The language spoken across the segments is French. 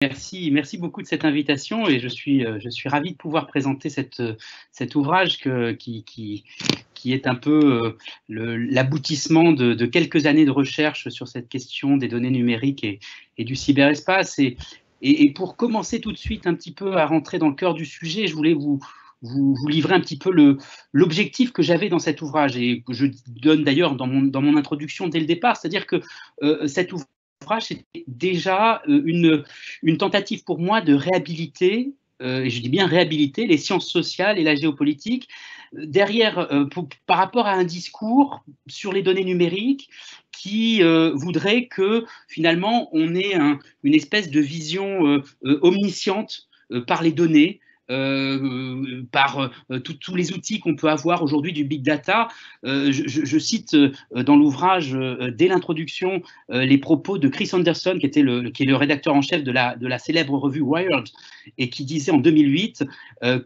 Merci beaucoup de cette invitation et je suis ravi de pouvoir présenter cet ouvrage qui est un peu l'aboutissement de quelques années de recherche sur cette question des données numériques et du cyberespace. Et pour commencer tout de suite un petit peu à rentrer dans le cœur du sujet, je voulais vous livrer un petit peu l'objectif que j'avais dans cet ouvrage et que je donne d'ailleurs dans mon introduction dès le départ, c'est-à-dire que cet ouvrage c'était déjà une tentative pour moi de réhabiliter, et je dis bien réhabiliter, les sciences sociales et la géopolitique derrière, par rapport à un discours sur les données numériques qui voudrait que finalement on ait une espèce de vision omnisciente par les données, par tous les outils qu'on peut avoir aujourd'hui du big data. Je cite dans l'ouvrage, dès l'introduction, les propos de Chris Anderson, qui est le rédacteur en chef de la célèbre revue Wired, et qui disait en 2008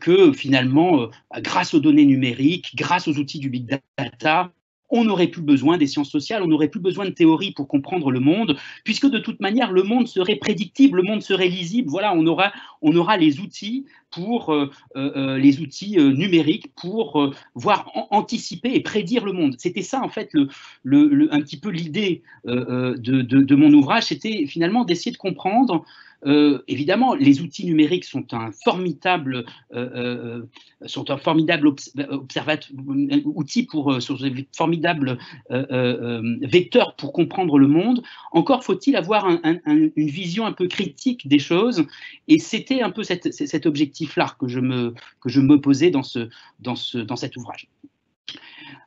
que finalement, grâce aux données numériques, grâce aux outils du big data, on n'aurait plus besoin des sciences sociales, on n'aurait plus besoin de théorie pour comprendre le monde, puisque de toute manière, le monde serait prédictible, le monde serait lisible. Voilà, on aura les outils numériques pour voir anticiper et prédire le monde. C'était ça, en fait, un petit peu l'idée de mon ouvrage, c'était finalement d'essayer de comprendre. Évidemment, les outils numériques sont un formidable outil formidable vecteur pour comprendre le monde. Encore faut-il avoir une vision un peu critique des choses, et c'était un peu cet objectif-là que je me posais dans cet ouvrage.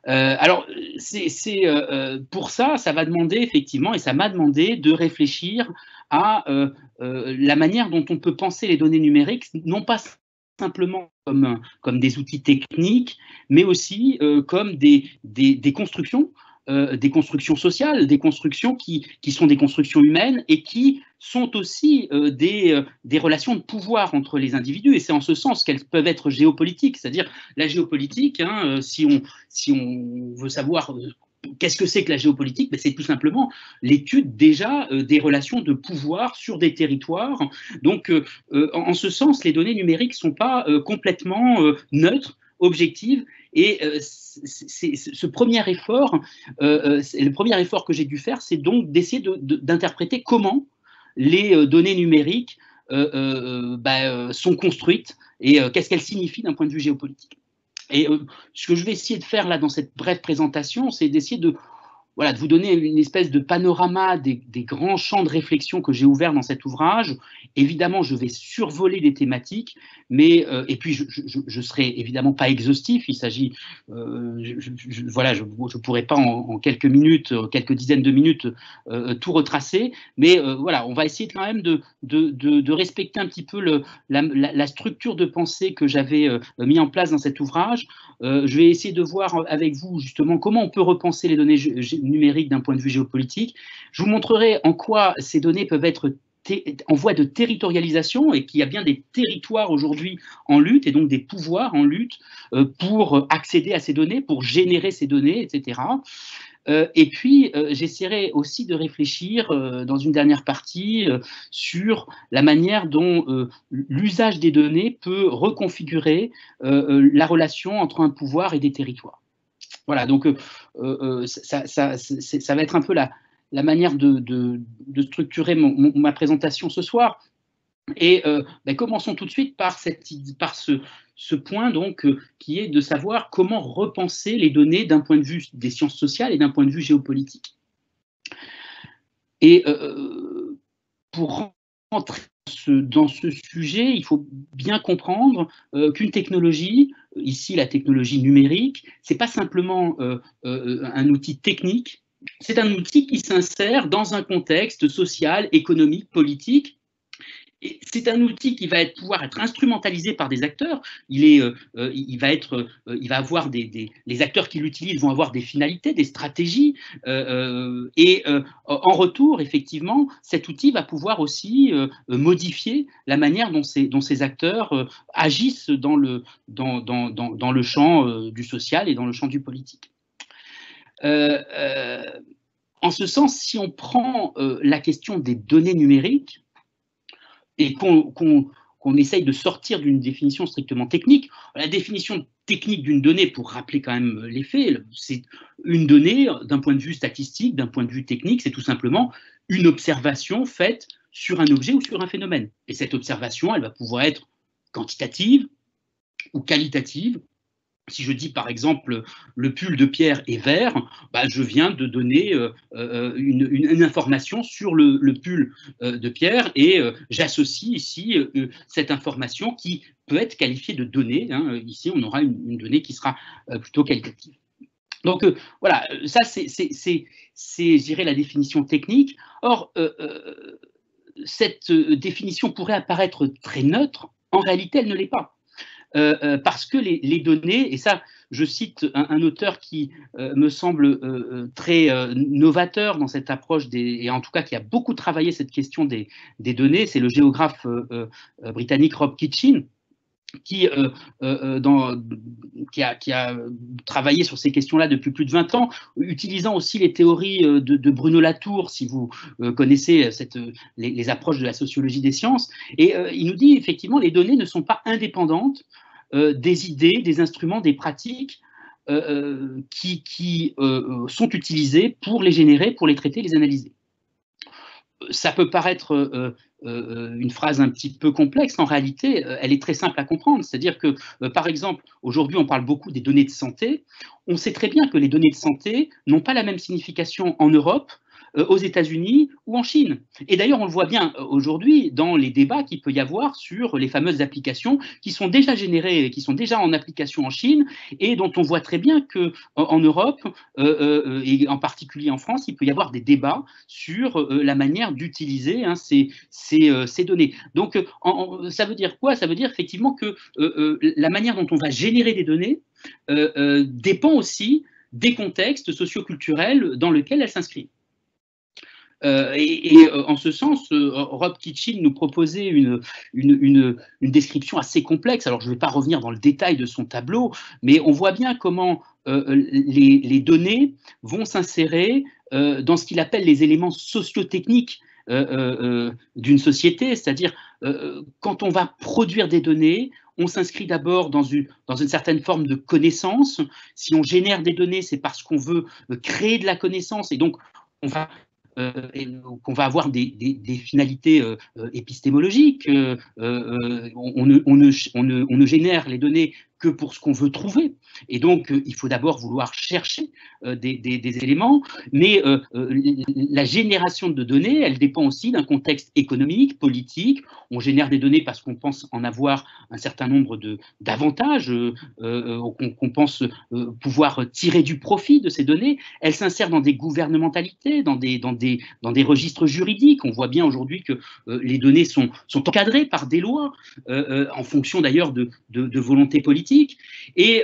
Alors, pour ça, ça va demander effectivement, et ça m'a demandé de réfléchir à la manière dont on peut penser les données numériques, non pas simplement comme des outils techniques, mais aussi comme des constructions sociales, des constructions qui sont des constructions humaines et qui sont aussi des relations de pouvoir entre les individus. Et c'est en ce sens qu'elles peuvent être géopolitiques, c'est-à-dire la géopolitique, si on veut savoir qu'est-ce que c'est que la géopolitique, c'est tout simplement l'étude déjà des relations de pouvoir sur des territoires. Donc, en ce sens, les données numériques ne sont pas complètement neutres, objectives. Et le premier effort que j'ai dû faire, c'est donc d'essayer d'interpréter comment les données numériques sont construites et qu'est-ce qu'elles signifient d'un point de vue géopolitique. Et ce que je vais essayer de faire là dans cette brève présentation, c'est d'essayer de vous donner une espèce de panorama des grands champs de réflexion que j'ai ouverts dans cet ouvrage. Évidemment, je vais survoler des thématiques, et puis je serai évidemment pas exhaustif. Il s'agit, je pourrais pas en quelques minutes, quelques dizaines de minutes, tout retracer, mais voilà, on va essayer quand même de respecter un petit peu la structure de pensée que j'avais mis en place dans cet ouvrage. Je vais essayer de voir avec vous justement comment on peut repenser les données numériques d'un point de vue géopolitique. Je vous montrerai en quoi ces données peuvent être en voie de territorialisation et qu'il y a bien des territoires aujourd'hui en lutte et donc des pouvoirs en lutte pour accéder à ces données, pour générer ces données, etc. Et puis, j'essaierai aussi de réfléchir dans une dernière partie sur la manière dont l'usage des données peut reconfigurer la relation entre un pouvoir et des territoires. Voilà, donc ça va être un peu la manière de structurer ma présentation ce soir. Et commençons tout de suite par ce point donc, qui est de savoir comment repenser les données d'un point de vue des sciences sociales et d'un point de vue géopolitique. Et pour rentrer dans ce sujet, il faut bien comprendre qu'une technologie, ici la technologie numérique, ce n'est pas simplement un outil technique, c'est un outil qui s'insère dans un contexte social, économique, politique. C'est un outil qui va pouvoir être instrumentalisé par des acteurs. Les acteurs qui l'utilisent vont avoir des finalités, des stratégies, et en retour, effectivement, cet outil va pouvoir aussi modifier la manière dont ces acteurs agissent dans le champ du social et dans le champ du politique. En ce sens, si on prend la question des données numériques, et qu'on essaye de sortir d'une définition strictement technique. La définition technique d'une donnée, pour rappeler quand même les faits, c'est une donnée d'un point de vue statistique, d'un point de vue technique, c'est tout simplement une observation faite sur un objet ou sur un phénomène. Et cette observation, elle va pouvoir être quantitative ou qualitative. Si je dis par exemple le pull de Pierre est vert, bah, je viens de donner une information sur le pull de Pierre et j'associe ici cette information qui peut être qualifiée de donnée. Hein. Ici, on aura une donnée qui sera plutôt qualitative. Donc voilà, ça c'est, je dirais, la définition technique. Or, cette définition pourrait apparaître très neutre. En réalité, elle ne l'est pas. Parce que les données, et ça, je cite un auteur qui me semble très novateur dans cette approche, et en tout cas qui a beaucoup travaillé cette question des données, c'est le géographe britannique Rob Kitchin, qui a travaillé sur ces questions-là depuis plus de 20 ans, utilisant aussi les théories de Bruno Latour, si vous connaissez les approches de la sociologie des sciences. Et il nous dit effectivement les données ne sont pas indépendantes des idées, des instruments, des pratiques qui sont utilisés pour les générer, pour les traiter, les analyser. Ça peut paraître une phrase un petit peu complexe, en réalité, elle est très simple à comprendre. C'est-à-dire que, par exemple, aujourd'hui, on parle beaucoup des données de santé. On sait très bien que les données de santé n'ont pas la même signification en Europe, aux États-Unis ou en Chine. Et d'ailleurs, on le voit bien aujourd'hui dans les débats qu'il peut y avoir sur les fameuses applications qui sont déjà générées, qui sont déjà en application en Chine et dont on voit très bien qu'en Europe et en particulier en France, il peut y avoir des débats sur la manière d'utiliser ces données. Donc, ça veut dire quoi? Ça veut dire effectivement que la manière dont on va générer des données dépend aussi des contextes socioculturels dans lesquels elles s'inscrivent. En ce sens, Rob Kitchin nous proposait une description assez complexe. Alors, je ne vais pas revenir dans le détail de son tableau, mais on voit bien comment les données vont s'insérer dans ce qu'il appelle les éléments sociotechniques d'une société, c'est-à-dire quand on va produire des données, on s'inscrit d'abord dans une certaine forme de connaissance. Si on génère des données, c'est parce qu'on veut créer de la connaissance et donc on va qu'on va avoir des finalités épistémologiques. On ne génère les données que pour ce qu'on veut trouver. Et donc, il faut d'abord vouloir chercher des éléments, mais la génération de données, elle dépend aussi d'un contexte économique, politique. On génère des données parce qu'on pense en avoir un certain nombre d'avantages, qu'on pense pouvoir tirer du profit de ces données. Elles s'insèrent dans des gouvernementalités, dans des registres juridiques. On voit bien aujourd'hui que les données sont encadrées par des lois, en fonction d'ailleurs de volonté politique. Et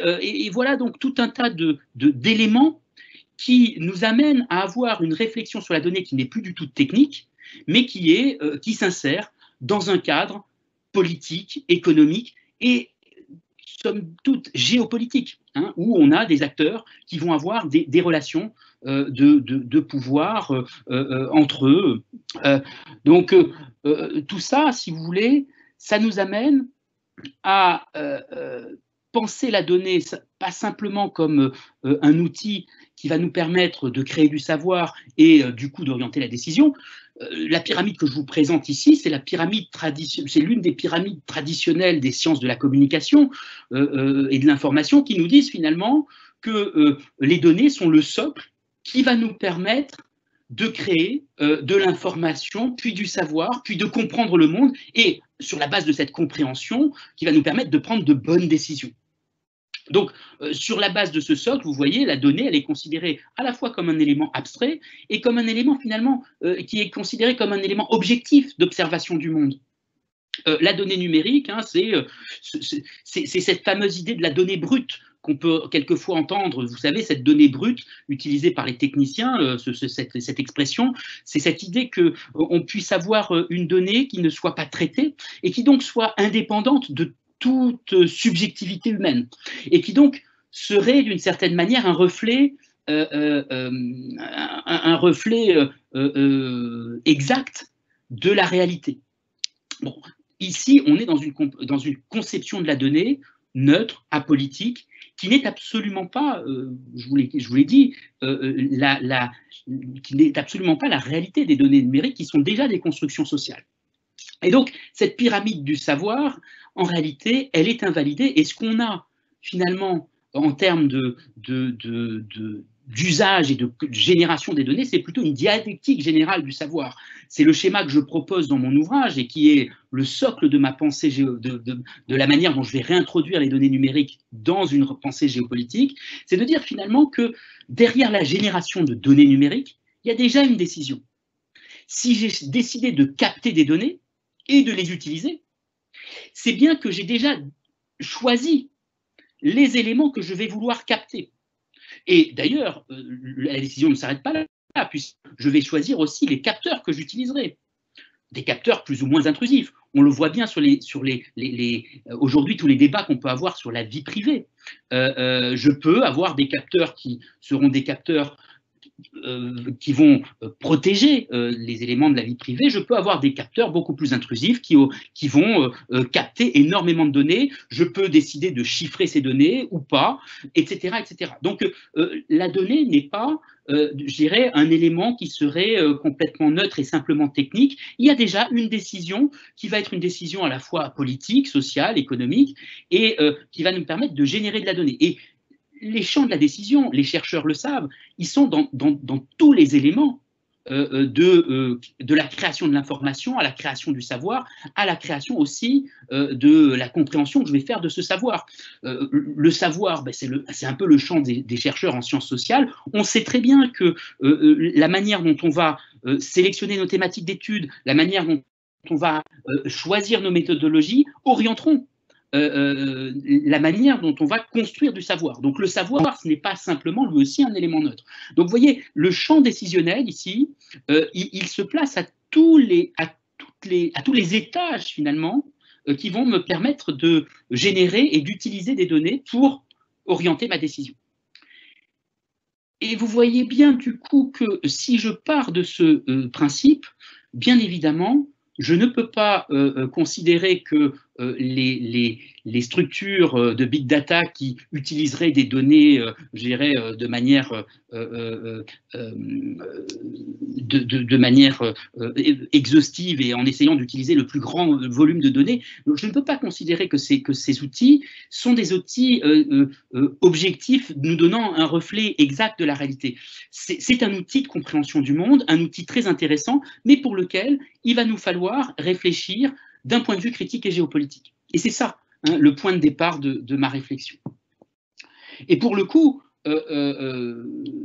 voilà donc tout un tas d'éléments qui nous amènent à avoir une réflexion sur la donnée qui n'est plus du tout technique, mais qui s'insère dans un cadre politique, économique et somme toute géopolitique, hein, où on a des acteurs qui vont avoir des relations de pouvoir entre eux. Donc tout ça, si vous voulez, ça nous amène à penser la donnée pas simplement comme un outil qui va nous permettre de créer du savoir et du coup d'orienter la décision. La pyramide que je vous présente ici, c'est l'une des pyramides traditionnelles des sciences de la communication et de l'information qui nous disent finalement que les données sont le socle qui va nous permettre de créer de l'information, puis du savoir, puis de comprendre le monde, et sur la base de cette compréhension, qui va nous permettre de prendre de bonnes décisions. Donc, sur la base de ce socle, vous voyez, la donnée, elle est considérée à la fois comme un élément abstrait et comme un élément finalement qui est considéré comme un élément objectif d'observation du monde. La donnée numérique, hein, c'est cette fameuse idée de la donnée brute qu'on peut quelquefois entendre, vous savez, cette donnée brute utilisée par les techniciens, cette expression, c'est cette idée qu'on puisse avoir une donnée qui ne soit pas traitée et qui donc soit indépendante de toute subjectivité humaine et qui donc serait d'une certaine manière un reflet exact de la réalité. Bon, ici, on est dans une conception de la donnée neutre, apolitique, qui n'est absolument pas, je vous l'ai dit, qui n'est absolument pas la réalité des données numériques, qui sont déjà des constructions sociales. Et donc, cette pyramide du savoir, en réalité, elle est invalidée. Et ce qu'on a, finalement, en termes d'usage et de génération des données, c'est plutôt une dialectique générale du savoir. C'est le schéma que je propose dans mon ouvrage et qui est le socle de ma pensée, de la manière dont je vais réintroduire les données numériques dans une pensée géopolitique. C'est de dire finalement que derrière la génération de données numériques, il y a déjà une décision. Si j'ai décidé de capter des données et de les utiliser, c'est bien que j'ai déjà choisi les éléments que je vais vouloir capter. Et d'ailleurs, la décision ne s'arrête pas là, puisque je vais choisir aussi les capteurs que j'utiliserai. Des capteurs plus ou moins intrusifs. On le voit bien aujourd'hui, tous les débats qu'on peut avoir sur la vie privée. Je peux avoir des capteurs qui seront des capteurs qui vont protéger les éléments de la vie privée. Je peux avoir des capteurs beaucoup plus intrusifs qui vont capter énormément de données. Je peux décider de chiffrer ces données ou pas, etc. etc. Donc, la donnée n'est pas, je dirais, un élément qui serait complètement neutre et simplement technique. Il y a déjà une décision qui va être une décision à la fois politique, sociale, économique, et qui va nous permettre de générer de la donnée. Et les champs de la décision, les chercheurs le savent, ils sont dans tous les éléments de la création de l'information, à la création du savoir, à la création aussi de la compréhension que je vais faire de ce savoir. Le savoir, ben, c'est un peu le champ des chercheurs en sciences sociales. On sait très bien que la manière dont on va sélectionner nos thématiques d'études, la manière dont on va choisir nos méthodologies, orienteront la manière dont on va construire du savoir. Donc le savoir, ce n'est pas simplement lui aussi un élément neutre. Donc vous voyez, le champ décisionnel ici, il se place à tous les étages finalement qui vont me permettre de générer et d'utiliser des données pour orienter ma décision. Et vous voyez bien du coup que si je pars de ce principe, bien évidemment, je ne peux pas considérer que les structures de big data qui utiliseraient des données, je dirais, de manière exhaustive et en essayant d'utiliser le plus grand volume de données, je ne peux pas considérer que ces outils sont des outils objectifs nous donnant un reflet exact de la réalité. C'est un outil de compréhension du monde, un outil très intéressant, mais pour lequel il va nous falloir réfléchir d'un point de vue critique et géopolitique. Et c'est ça, hein, le point de départ de ma réflexion. Et pour le coup,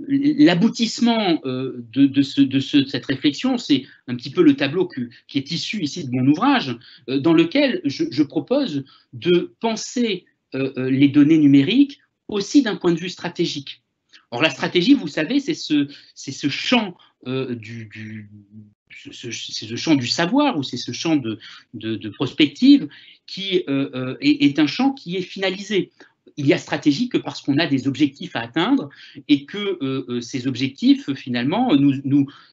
l'aboutissement de cette réflexion, c'est un petit peu le tableau qui est issu ici de mon ouvrage, dans lequel je propose de penser les données numériques aussi d'un point de vue stratégique. Or, la stratégie, vous savez, c'est ce champ c'est ce champ du savoir ou c'est ce champ de prospective qui est un champ qui est finalisé. Il y a stratégie que parce qu'on a des objectifs à atteindre et que ces objectifs, finalement,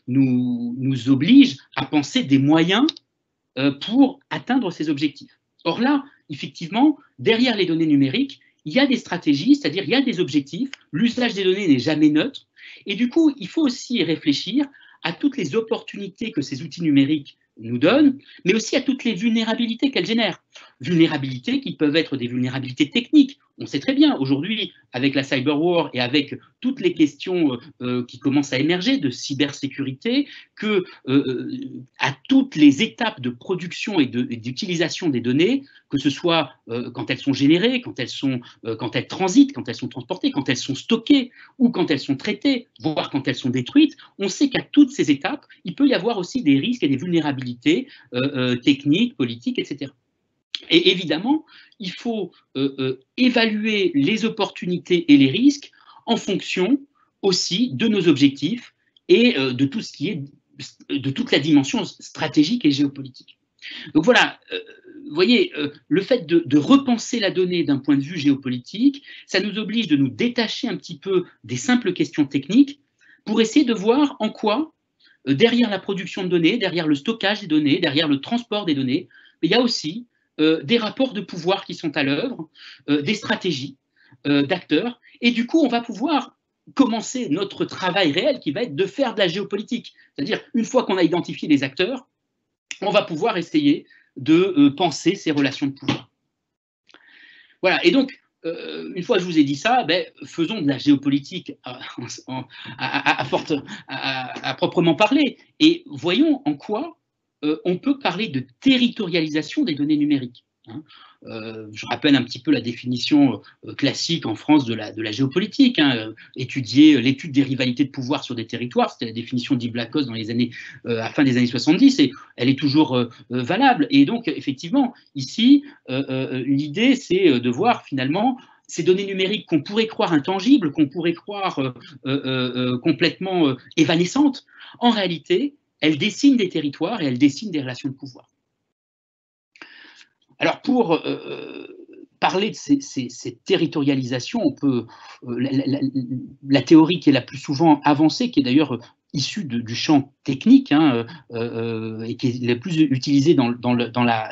nous obligent à penser des moyens pour atteindre ces objectifs. Or là, effectivement, derrière les données numériques, il y a des stratégies, c'est-à-dire il y a des objectifs, l'usage des données n'est jamais neutre, et du coup, il faut aussi réfléchir à toutes les opportunités que ces outils numériques nous donnent, mais aussi à toutes les vulnérabilités qu'elles génèrent. Vulnérabilités qui peuvent être des vulnérabilités techniques. On sait très bien aujourd'hui, avec la cyberwar et avec toutes les questions qui commencent à émerger de cybersécurité, que à toutes les étapes de production et d'utilisation des données, que ce soit quand elles sont générées, quand elles transitent, quand elles sont transportées, quand elles sont stockées ou quand elles sont traitées, voire quand elles sont détruites, on sait qu'à toutes ces étapes, il peut y avoir aussi des risques et des vulnérabilités techniques, politiques, etc. Et évidemment, il faut évaluer les opportunités et les risques en fonction aussi de nos objectifs et de tout ce qui est de toute la dimension stratégique et géopolitique. Donc voilà, vous voyez, le fait de repenser la donnée d'un point de vue géopolitique, ça nous oblige de nous détacher un petit peu des simples questions techniques pour essayer de voir en quoi, derrière la production de données, derrière le stockage des données, derrière le transport des données, il y a aussi des rapports de pouvoir qui sont à l'œuvre, des stratégies d'acteurs, et du coup, on va pouvoir commencer notre travail réel qui va être de faire de la géopolitique. C'est-à-dire, une fois qu'on a identifié les acteurs, on va pouvoir essayer de penser ces relations de pouvoir. Voilà, et donc, une fois que je vous ai dit ça, ben, faisons de la géopolitique à proprement parler, et voyons en quoi on peut parler de territorialisation des données numériques. Hein. Je rappelle un petit peu la définition classique en France de la géopolitique. Hein. Étudier l'étude des rivalités de pouvoir sur des territoires, c'était la définition d'Yves Lacoste dans les années, à la fin des années 70, et elle est toujours valable. Et donc, effectivement, ici, l'idée, c'est de voir finalement ces données numériques qu'on pourrait croire intangibles, qu'on pourrait croire complètement évanescentes. En réalité, elles dessinent des territoires et elles dessinent des relations de pouvoir. Alors, pour parler de cette territorialisation, on peut, la théorie qui est la plus souvent avancée, qui est d'ailleurs issue du champ technique, hein, et qui est la plus utilisée dans la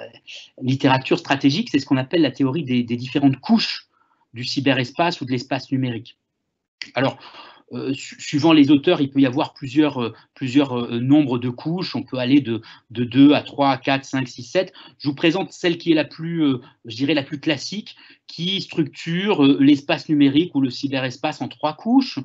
littérature stratégique, c'est ce qu'on appelle la théorie des différentes couches du cyberespace ou de l'espace numérique. Alors, suivant les auteurs, il peut y avoir plusieurs nombres de couches. On peut aller de 2 à 3, à 4, 5, 6, 7. Je vous présente celle qui est la plus, je dirais, la plus classique, qui structure l'espace numérique ou le cyberespace en 3 couches,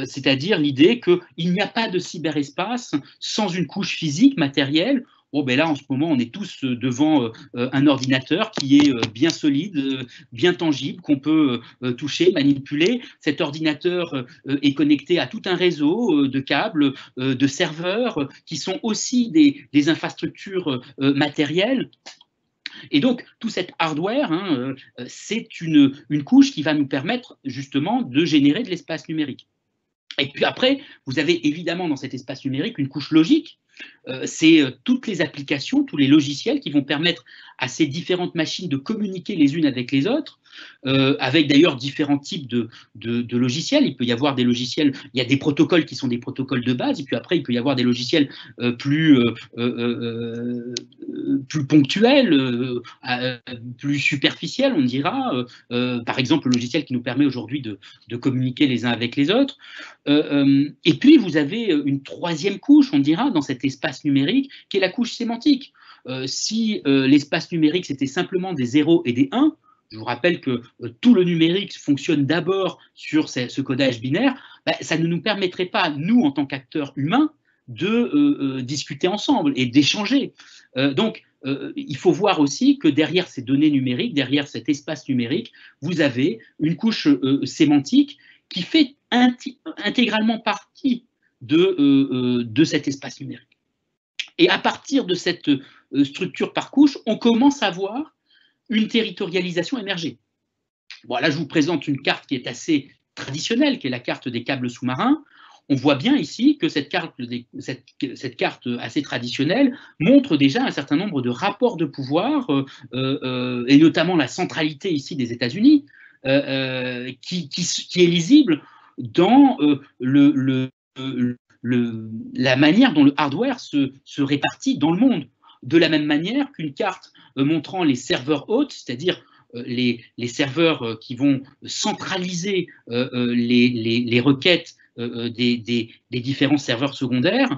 c'est-à-dire l'idée qu'il n'y a pas de cyberespace sans une couche physique, matérielle. Bon, ben là, en ce moment, on est tous devant un ordinateur qui est bien solide, bien tangible, qu'on peut toucher, manipuler. Cet ordinateur est connecté à tout un réseau de câbles, de serveurs, qui sont aussi des infrastructures matérielles. Et donc, tout cet hardware, hein, c'est une couche qui va nous permettre justement de générer de l'espace numérique. Et puis après, vous avez évidemment dans cet espace numérique une couche logique. C'est toutes les applications, tous les logiciels qui vont permettre à ces différentes machines de communiquer les unes avec les autres, avec d'ailleurs différents types de logiciels. Il peut y avoir des logiciels, il y a des protocoles qui sont des protocoles de base, et puis après il peut y avoir des logiciels plus ponctuels, plus superficiels, on dira. Par exemple, le logiciel qui nous permet aujourd'hui de communiquer les uns avec les autres. Et puis vous avez une troisième couche, on dira, dans cet espace numérique, qui est la couche sémantique. Si l'espace numérique c'était simplement des 0 et des 1, je vous rappelle que tout le numérique fonctionne d'abord sur ce codage binaire, ben, ça ne nous permettrait pas, nous, en tant qu'acteurs humains, de discuter ensemble et d'échanger. Donc, il faut voir aussi que derrière ces données numériques, derrière cet espace numérique, vous avez une couche sémantique qui fait intégralement partie de cet espace numérique. Et à partir de cette structure par couche, on commence à voir une territorialisation émerger. Bon, là, je vous présente une carte qui est assez traditionnelle, qui est la carte des câbles sous-marins. On voit bien ici que cette carte assez traditionnelle montre déjà un certain nombre de rapports de pouvoir, et notamment la centralité ici des États-Unis, qui est lisible dans la manière dont le hardware se répartit dans le monde. De la même manière qu'une carte montrant les serveurs hôtes, c'est-à-dire les serveurs qui vont centraliser les requêtes des différents serveurs secondaires,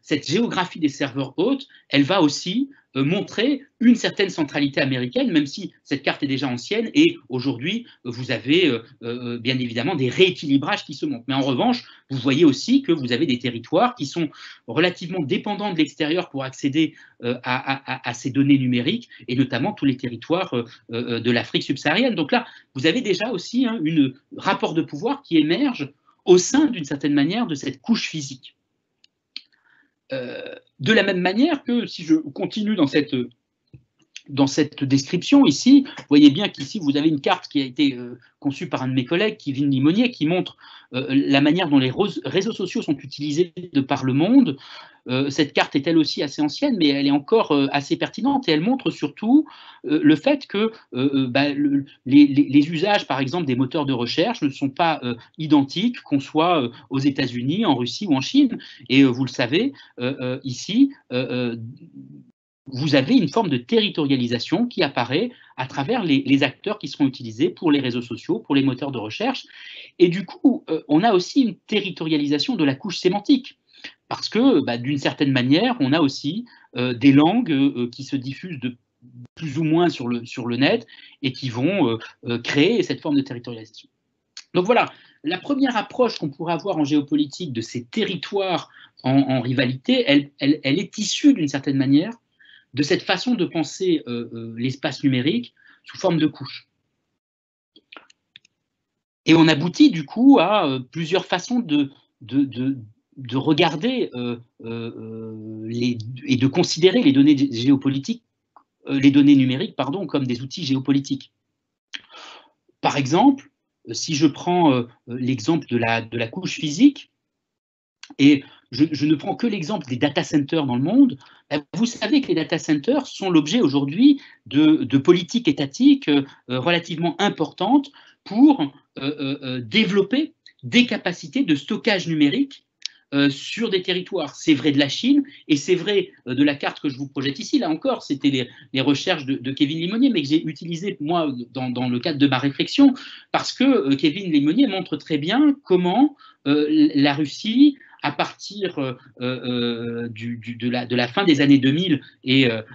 cette géographie des serveurs hôtes, elle va aussi montrer une certaine centralité américaine, même si cette carte est déjà ancienne, et aujourd'hui, vous avez bien évidemment des rééquilibrages qui se montrent. Mais en revanche, vous voyez aussi que vous avez des territoires qui sont relativement dépendants de l'extérieur pour accéder à ces données numériques, et notamment tous les territoires de l'Afrique subsaharienne. Donc là, vous avez déjà aussi un rapport de pouvoir qui émerge au sein, d'une certaine manière, de cette couche physique. De la même manière que, si je continue dans cette description ici, vous voyez bien qu'ici, vous avez une carte qui a été conçue par un de mes collègues, Kevin Limonier, qui montre la manière dont les réseaux sociaux sont utilisés de par le monde. Cette carte est elle aussi assez ancienne, mais elle est encore assez pertinente, et elle montre surtout le fait que les usages, par exemple, des moteurs de recherche ne sont pas identiques, qu'on soit aux États-Unis, en Russie ou en Chine. Et vous le savez, ici, vous avez une forme de territorialisation qui apparaît à travers les acteurs qui seront utilisés pour les réseaux sociaux, pour les moteurs de recherche. Et du coup, on a aussi une territorialisation de la couche sémantique. Parce que, d'une certaine manière, on a aussi des langues qui se diffusent de plus ou moins sur le net et qui vont créer cette forme de territorialisation. Donc voilà, la première approche qu'on pourrait avoir en géopolitique de ces territoires en rivalité, elle est issue d'une certaine manière de cette façon de penser l'espace numérique sous forme de couches. Et on aboutit du coup à plusieurs façons de regarder et de considérer les données géopolitiques, les données numériques, pardon, comme des outils géopolitiques. Par exemple, si je prends l'exemple de la couche physique, et je ne prends que l'exemple des data centers dans le monde, vous savez que les data centers sont l'objet aujourd'hui de politiques étatiques relativement importantes pour développer des capacités de stockage numérique sur des territoires. C'est vrai de la Chine et c'est vrai de la carte que je vous projette ici. Là encore, c'était les recherches de Kevin Lemonnier, mais que j'ai utilisé moi dans le cadre de ma réflexion, parce que Kevin Lemonnier montre très bien comment la Russie, à partir de la fin des années 2000,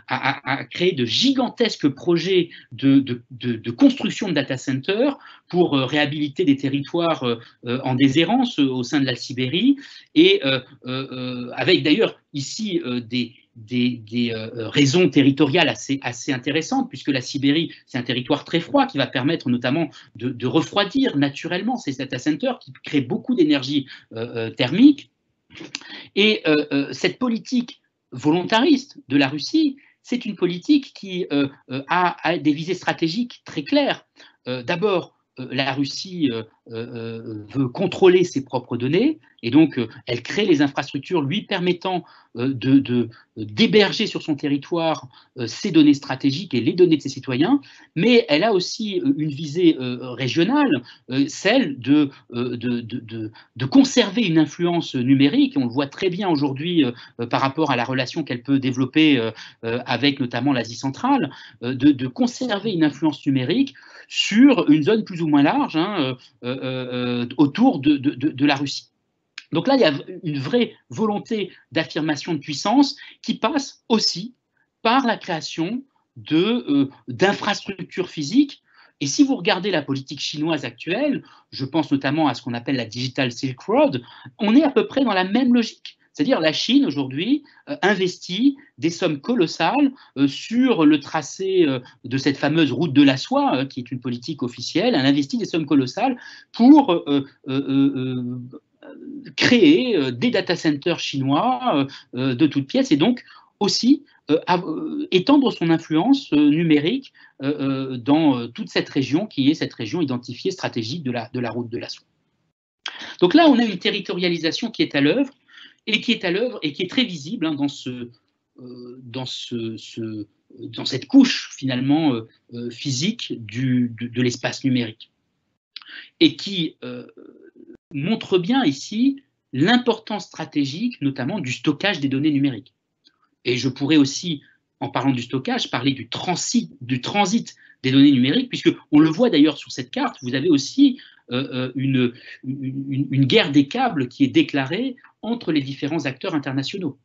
a créé de gigantesques projets de construction de data centers pour réhabiliter des territoires en déshérence au sein de la Sibérie, et avec d'ailleurs ici des raisons territoriales assez intéressantes, puisque la Sibérie, c'est un territoire très froid qui va permettre notamment de refroidir naturellement ces data centers qui créent beaucoup d'énergie thermique. Et cette politique volontariste de la Russie, c'est une politique qui a des visées stratégiques très claires. D'abord, la Russie veut contrôler ses propres données, et donc elle crée les infrastructures lui permettant d'héberger sur son territoire ses données stratégiques et les données de ses citoyens, mais elle a aussi une visée régionale, celle de conserver une influence numérique, et on le voit très bien aujourd'hui par rapport à la relation qu'elle peut développer avec notamment l'Asie centrale, de conserver une influence numérique sur une zone plus ou moins large autour de la Russie. Donc là, il y a une vraie volonté d'affirmation de puissance qui passe aussi par la création d'infrastructures physiques. Et si vous regardez la politique chinoise actuelle, je pense notamment à ce qu'on appelle la Digital Silk Road, on est à peu près dans la même logique. C'est-à-dire la Chine, aujourd'hui, investit des sommes colossales sur le tracé de cette fameuse route de la soie, qui est une politique officielle. Elle investit des sommes colossales pour créer des data centers chinois de toutes pièces, et donc aussi étendre son influence numérique dans toute cette région, qui est cette région identifiée stratégique de la route de la soie. Donc là, on a une territorialisation qui est à l'œuvre, et qui est très visible dans cette couche finalement physique de l'espace numérique, et qui montre bien ici l'importance stratégique notamment du stockage des données numériques. Et je pourrais aussi, en parlant du stockage, parler du transit des données numériques, puisque on le voit d'ailleurs sur cette carte, vous avez aussi une guerre des câbles qui est déclarée entre les différents acteurs internationaux.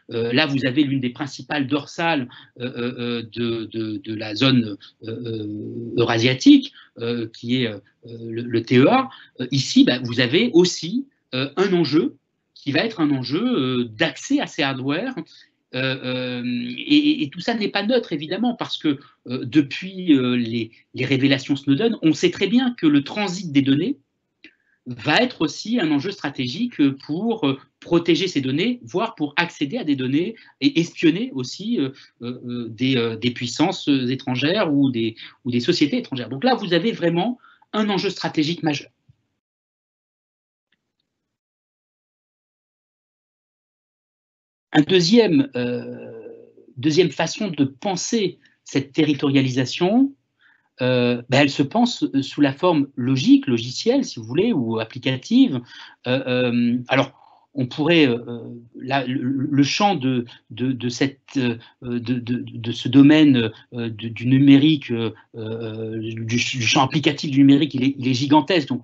Là, vous avez l'une des principales dorsales de la zone eurasiatique, qui est le TEA. Ici, vous avez aussi un enjeu qui va être un enjeu d'accès à ces hardware. Et tout ça n'est pas neutre, évidemment, parce que depuis les révélations Snowden, on sait très bien que le transit des données va être aussi un enjeu stratégique pour protéger ces données, voire pour accéder à des données et espionner aussi des puissances étrangères ou des sociétés étrangères. Donc là, vous avez vraiment un enjeu stratégique majeur. Un deuxième façon de penser cette territorialisation, elle se pense sous la forme logique, logicielle, si vous voulez, ou applicative. Alors, on pourrait le champ de ce domaine du numérique, du champ applicatif du numérique, il est gigantesque. Donc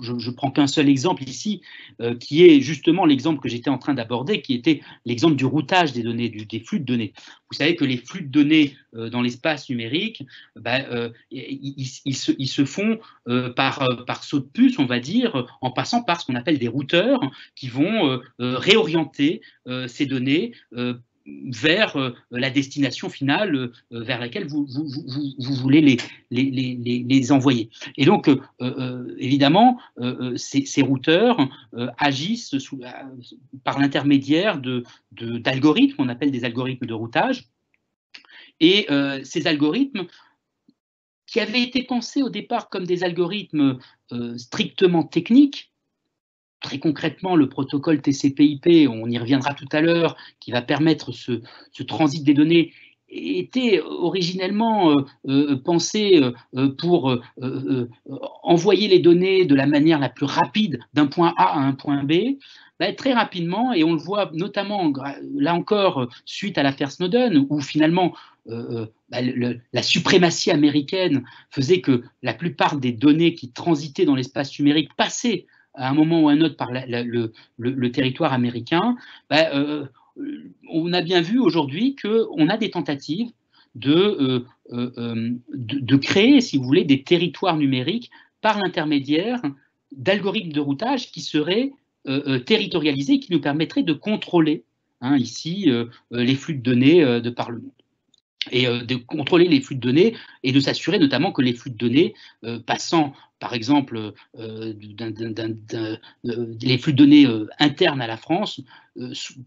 je prends qu'un seul exemple ici, qui est justement l'exemple que j'étais en train d'aborder, qui était l'exemple du routage des données, des flux de données. Vous savez que les flux de données dans l'espace numérique, ils se font par saut de puce, on va dire, en passant par ce qu'on appelle des routeurs qui vont réorienter ces données vers la destination finale vers laquelle vous voulez les envoyer. Et donc, évidemment, ces routeurs agissent par l'intermédiaire d'algorithmes, qu'on appelle des algorithmes de routage. Et ces algorithmes, qui avaient été pensés au départ comme des algorithmes strictement techniques, très concrètement, le protocole TCP/IP, on y reviendra tout à l'heure, qui va permettre ce transit des données, était originellement pensé pour envoyer les données de la manière la plus rapide d'un point A à un point B. Très rapidement, et on le voit notamment, là encore, suite à l'affaire Snowden, où finalement la suprématie américaine faisait que la plupart des données qui transitaient dans l'espace numérique passaient à un moment ou à un autre par le territoire américain. On a bien vu aujourd'hui qu'on a des tentatives de créer, si vous voulez, des territoires numériques par l'intermédiaire d'algorithmes de routage qui seraient territorialisés, qui nous permettraient de contrôler ici les flux de données de par le monde. Et de contrôler les flux de données et de s'assurer notamment que les flux de données passant, par exemple, les flux de données internes à la France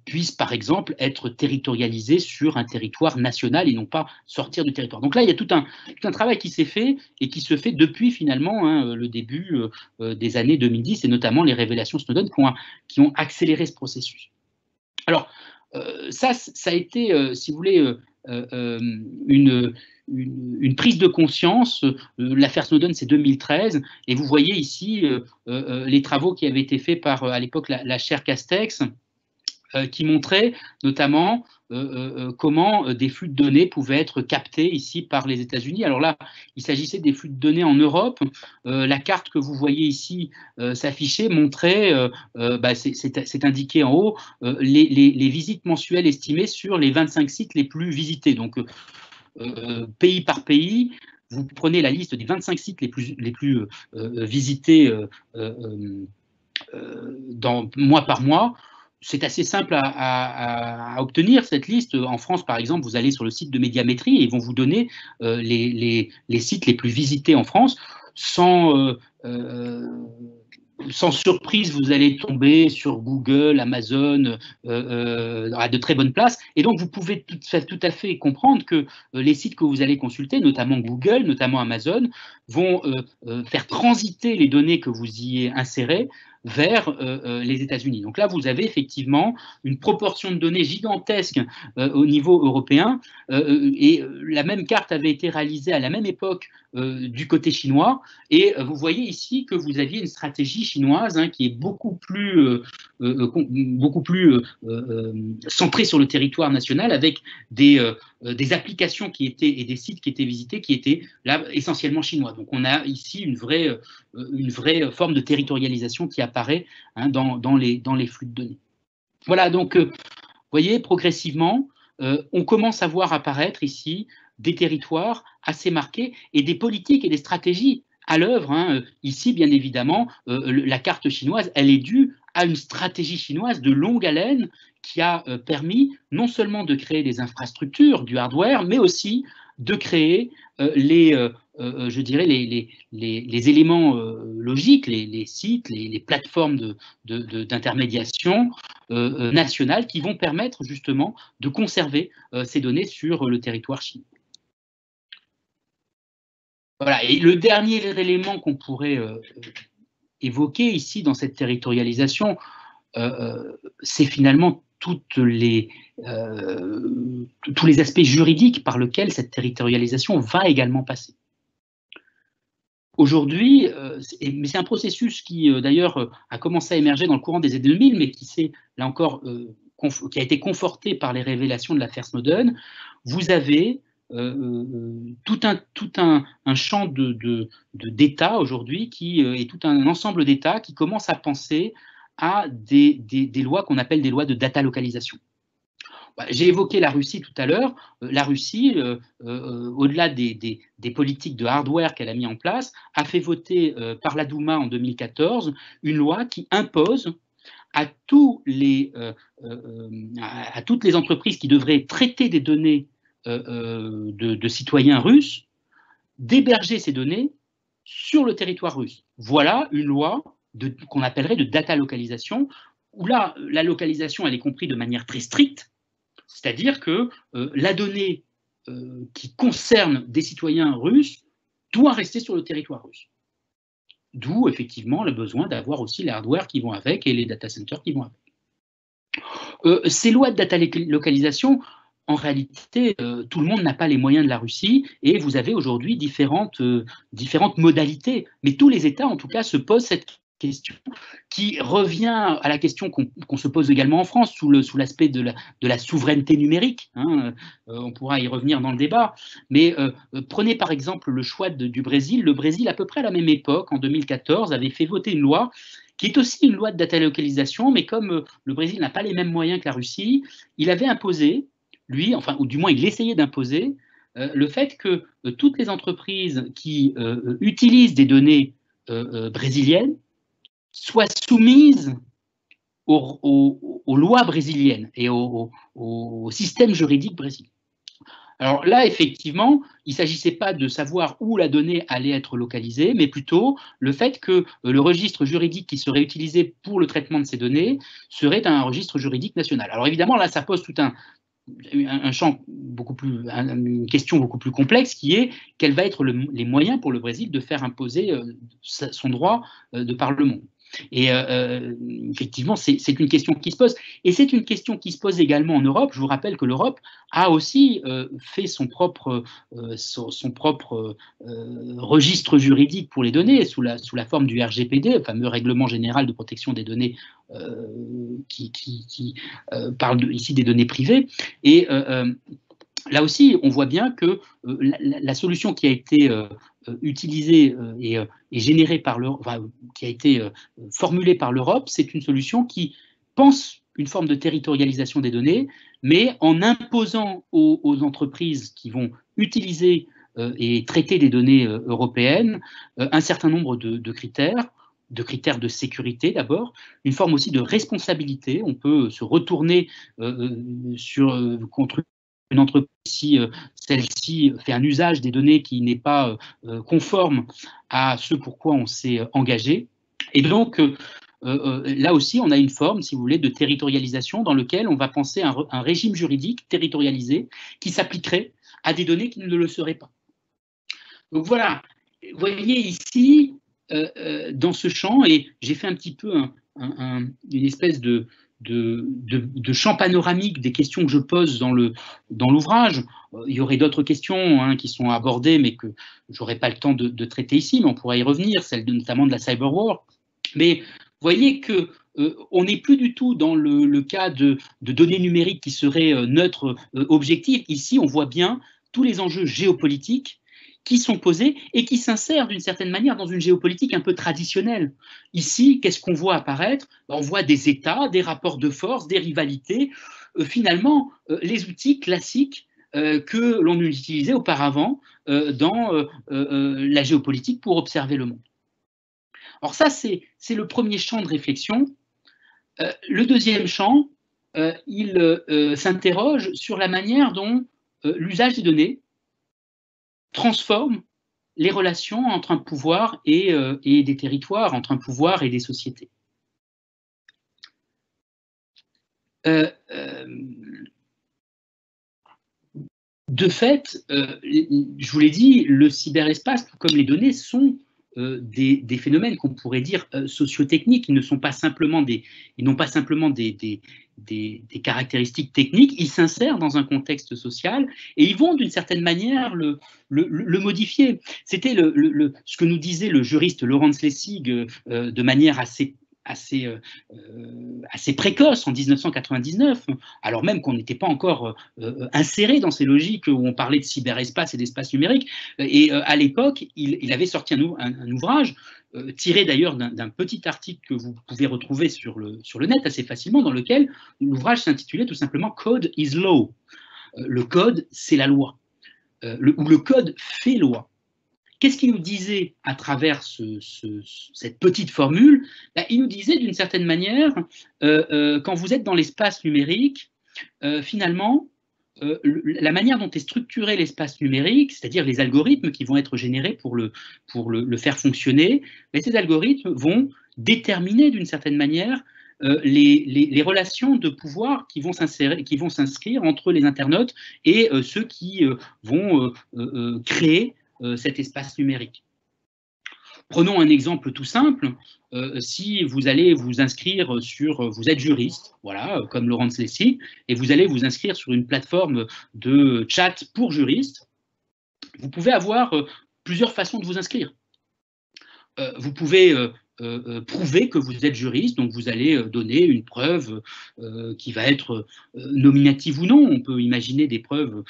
puissent, par exemple, être territorialisés sur un territoire national et non pas sortir du territoire. Donc là, il y a tout un travail qui s'est fait et qui se fait depuis finalement le début des années 2010 et notamment les révélations Snowden qui ont accéléré ce processus. Alors, ça a été, si vous voulez, une prise de conscience. L'affaire Snowden, c'est 2013, et vous voyez ici les travaux qui avaient été faits par, à l'époque, la chaire Castex, qui montraient notamment comment des flux de données pouvaient être captés ici par les États-Unis. Alors là, il s'agissait des flux de données en Europe. La carte que vous voyez ici s'afficher montrait, c'est indiqué en haut, les visites mensuelles estimées sur les 25 sites les plus visités. Donc, pays par pays, vous prenez la liste des 25 sites les plus visités mois par mois. C'est assez simple à obtenir, cette liste. En France, par exemple, vous allez sur le site de Médiamétrie et ils vont vous donner les sites les plus visités en France. Sans surprise, vous allez tomber sur Google, Amazon, à de très bonnes places. Et donc, vous pouvez tout à fait comprendre que les sites que vous allez consulter, notamment Google, notamment Amazon, vont faire transiter les données que vous y insérez vers les États-Unis. Donc là, vous avez effectivement une proportion de données gigantesque au niveau européen, et la même carte avait été réalisée à la même époque du côté chinois, et vous voyez ici que vous aviez une stratégie chinoise qui est beaucoup plus centrée sur le territoire national, avec des applications qui étaient et des sites qui étaient visités, qui étaient là essentiellement chinois. Donc on a ici une vraie forme de territorialisation qui apparaît dans les flux de données. Voilà, donc vous voyez, progressivement, on commence à voir apparaître ici des territoires assez marqués et des politiques et des stratégies à l'œuvre. Ici, bien évidemment, la carte chinoise, elle est due à une stratégie chinoise de longue haleine qui a permis non seulement de créer des infrastructures, du hardware, mais aussi de créer je dirais les éléments logiques, les sites, les plateformes d'intermédiation nationales qui vont permettre justement de conserver ces données sur le territoire chinois. Voilà, et le dernier élément qu'on pourrait évoquer ici dans cette territorialisation, c'est finalement tous les aspects juridiques par lesquels cette territorialisation va également passer. aujourd'hui, mais c'est un processus qui d'ailleurs a commencé à émerger dans le courant des années 2000, mais qui s'est là encore qui a été conforté par les révélations de l'affaire Snowden. Vous avez tout un champ d'États aujourd'hui et tout un ensemble d'États qui commencent à penser à des lois qu'on appelle des lois de data localisation. J'ai évoqué la Russie tout à l'heure. La Russie, au-delà des politiques de hardware qu'elle a mis en place, a fait voter par la Douma en 2014 une loi qui impose à toutes les entreprises qui devraient traiter des données de citoyens russes d'héberger ces données sur le territoire russe. Voilà une loi qu'on appellerait de data localisation, où là, la localisation, elle est comprise de manière très stricte. C'est-à-dire que la donnée qui concerne des citoyens russes doit rester sur le territoire russe. D'où effectivement le besoin d'avoir aussi les hardware qui vont avec et les data centers qui vont avec. Ces lois de data localisation, en réalité, tout le monde n'a pas les moyens de la Russie et vous avez aujourd'hui différentes modalités. Mais tous les États, en tout cas, se posent cette question qui revient à la question qu'on se pose également en France sous l'aspect de la souveraineté numérique. Hein, on pourra y revenir dans le débat. Mais prenez par exemple le choix du Brésil. Le Brésil, à peu près à la même époque, en 2014, avait fait voter une loi qui est aussi une loi de data localisation, mais comme le Brésil n'a pas les mêmes moyens que la Russie, il avait imposé, lui, enfin, ou du moins il essayait d'imposer, le fait que toutes les entreprises qui utilisent des données brésiliennes soient soumises aux lois brésiliennes et au système juridique brésilien. Alors là, effectivement, il ne s'agissait pas de savoir où la donnée allait être localisée, mais plutôt le fait que le registre juridique qui serait utilisé pour le traitement de ces données serait un registre juridique national. Alors évidemment, là, ça pose tout un champ beaucoup plus, une question beaucoup plus complexe qui est quels vont être les moyens pour le Brésil de faire imposer son droit de par le monde. Et effectivement, c'est une question qui se pose. Et c'est une question qui se pose également en Europe. Je vous rappelle que l'Europe a aussi fait son propre registre juridique pour les données sous la forme du RGPD, le fameux Règlement général de protection des données qui parle ici des données privées. Et là aussi, on voit bien que la solution qui a été utilisée et générée par qui a été formulée par l'Europe, c'est une solution qui pense une forme de territorialisation des données, mais en imposant aux entreprises qui vont utiliser et traiter des données européennes un certain nombre de critères de sécurité d'abord, une forme aussi de responsabilité. On peut se retourner contre une entreprise si celle-ci fait un usage des données qui n'est pas conforme à ce pour quoi on s'est engagé. Et donc, là aussi, on a une forme, si vous voulez, de territorialisation dans lequel on va penser un régime juridique territorialisé qui s'appliquerait à des données qui ne le seraient pas. Donc voilà, vous voyez ici, dans ce champ, et j'ai fait un petit peu une espèce de champ panoramique des questions que je pose dans l'ouvrage. Il y aurait d'autres questions qui sont abordées, mais que je n'aurai pas le temps de traiter ici, mais on pourra y revenir, celle notamment de la cyber war. Mais vous voyez que on n'est plus du tout dans le cas de données numériques qui seraient neutres, objectives. Ici, on voit bien tous les enjeux géopolitiques qui sont posés et qui s'insèrent d'une certaine manière dans une géopolitique un peu traditionnelle. Ici, qu'est-ce qu'on voit apparaître? On voit des États, des rapports de force, des rivalités, finalement, les outils classiques que l'on utilisait auparavant dans la géopolitique pour observer le monde. Alors ça, c'est le premier champ de réflexion. Le deuxième champ, il s'interroge sur la manière dont l'usage des données transforme les relations entre un pouvoir et des territoires, entre un pouvoir et des sociétés. De fait, je vous l'ai dit, le cyberespace, tout comme les données, sont des phénomènes qu'on pourrait dire sociotechniques. Ils n'ont pas simplement des des caractéristiques techniques, ils s'insèrent dans un contexte social et ils vont d'une certaine manière le modifier. C'était ce que nous disait le juriste Laurence Lessig de manière assez précoce en 1999, alors même qu'on n'était pas encore inséré dans ces logiques où on parlait de cyberespace et d'espace numérique. Et à l'époque, il avait sorti un ouvrage tiré d'ailleurs d'un petit article que vous pouvez retrouver sur le net assez facilement, dans lequel l'ouvrage s'intitulait tout simplement Code is Law. Le code, c'est la loi. Ou le code fait loi. Qu'est-ce qu'il nous disait à travers cette petite formule? Il nous disait d'une certaine manière, quand vous êtes dans l'espace numérique, finalement, la manière dont est structuré l'espace numérique, c'est-à-dire les algorithmes qui vont être générés pour le faire fonctionner, ces algorithmes vont déterminer d'une certaine manière les relations de pouvoir qui vont s'inscrire entre les internautes et ceux qui vont créer cet espace numérique. Prenons un exemple tout simple. Si vous allez vous inscrire vous êtes juriste, voilà, comme Laurence Lessig, et vous allez vous inscrire sur une plateforme de chat pour juristes, vous pouvez avoir plusieurs façons de vous inscrire. Vous pouvez prouver que vous êtes juriste, donc vous allez donner une preuve qui va être nominative ou non. On peut imaginer des preuves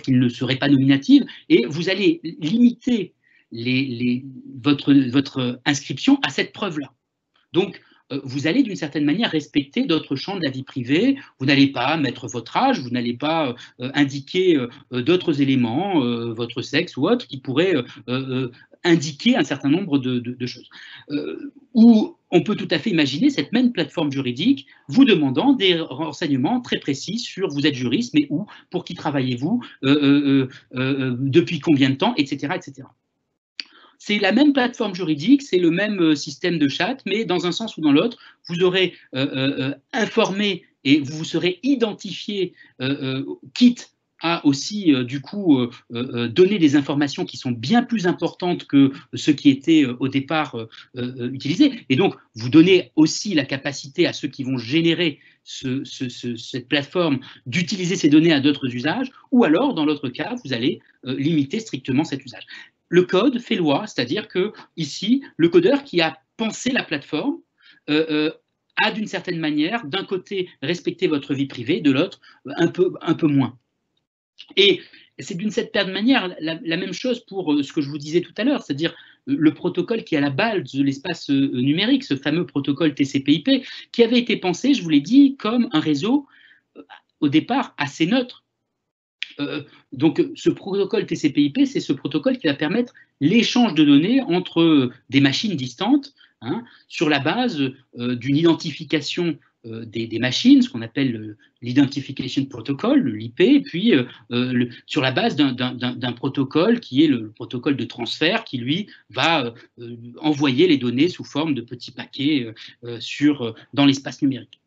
qui ne seraient pas nominatives, et vous allez limiter votre inscription à cette preuve-là. Donc, vous allez d'une certaine manière respecter d'autres champs de la vie privée. Vous n'allez pas mettre votre âge, vous n'allez pas indiquer d'autres éléments, votre sexe ou autre, qui pourraient indiquer un certain nombre de choses. Ou on peut tout à fait imaginer cette même plateforme juridique vous demandant des renseignements très précis sur vous êtes juriste, mais où, pour qui travaillez-vous, depuis combien de temps, etc., etc. C'est la même plateforme juridique, c'est le même système de chat, mais dans un sens ou dans l'autre, vous aurez informé et vous vous serez identifié, quitte à aussi, du coup, donner des informations qui sont bien plus importantes que ce qui était au départ utilisé. Et donc, vous donnez aussi la capacité à ceux qui vont générer cette plateforme d'utiliser ces données à d'autres usages, ou alors, dans l'autre cas, vous allez limiter strictement cet usage. Le code fait loi, c'est-à-dire que ici, le codeur qui a pensé la plateforme a d'une certaine manière, d'un côté, respecté votre vie privée, de l'autre, un peu moins. Et c'est d'une certaine manière la même chose pour ce que je vous disais tout à l'heure, c'est-à-dire le protocole qui est à la base de l'espace numérique, ce fameux protocole TCP/IP, qui avait été pensé, je vous l'ai dit, comme un réseau au départ assez neutre. Donc ce protocole TCP/IP, c'est ce protocole qui va permettre l'échange de données entre des machines distantes, hein, sur la base d'une identification des machines, ce qu'on appelle l'Identification Protocol, l'IP, et puis sur la base d'un protocole qui est le protocole de transfert qui, lui, va envoyer les données sous forme de petits paquets dans l'espace numérique.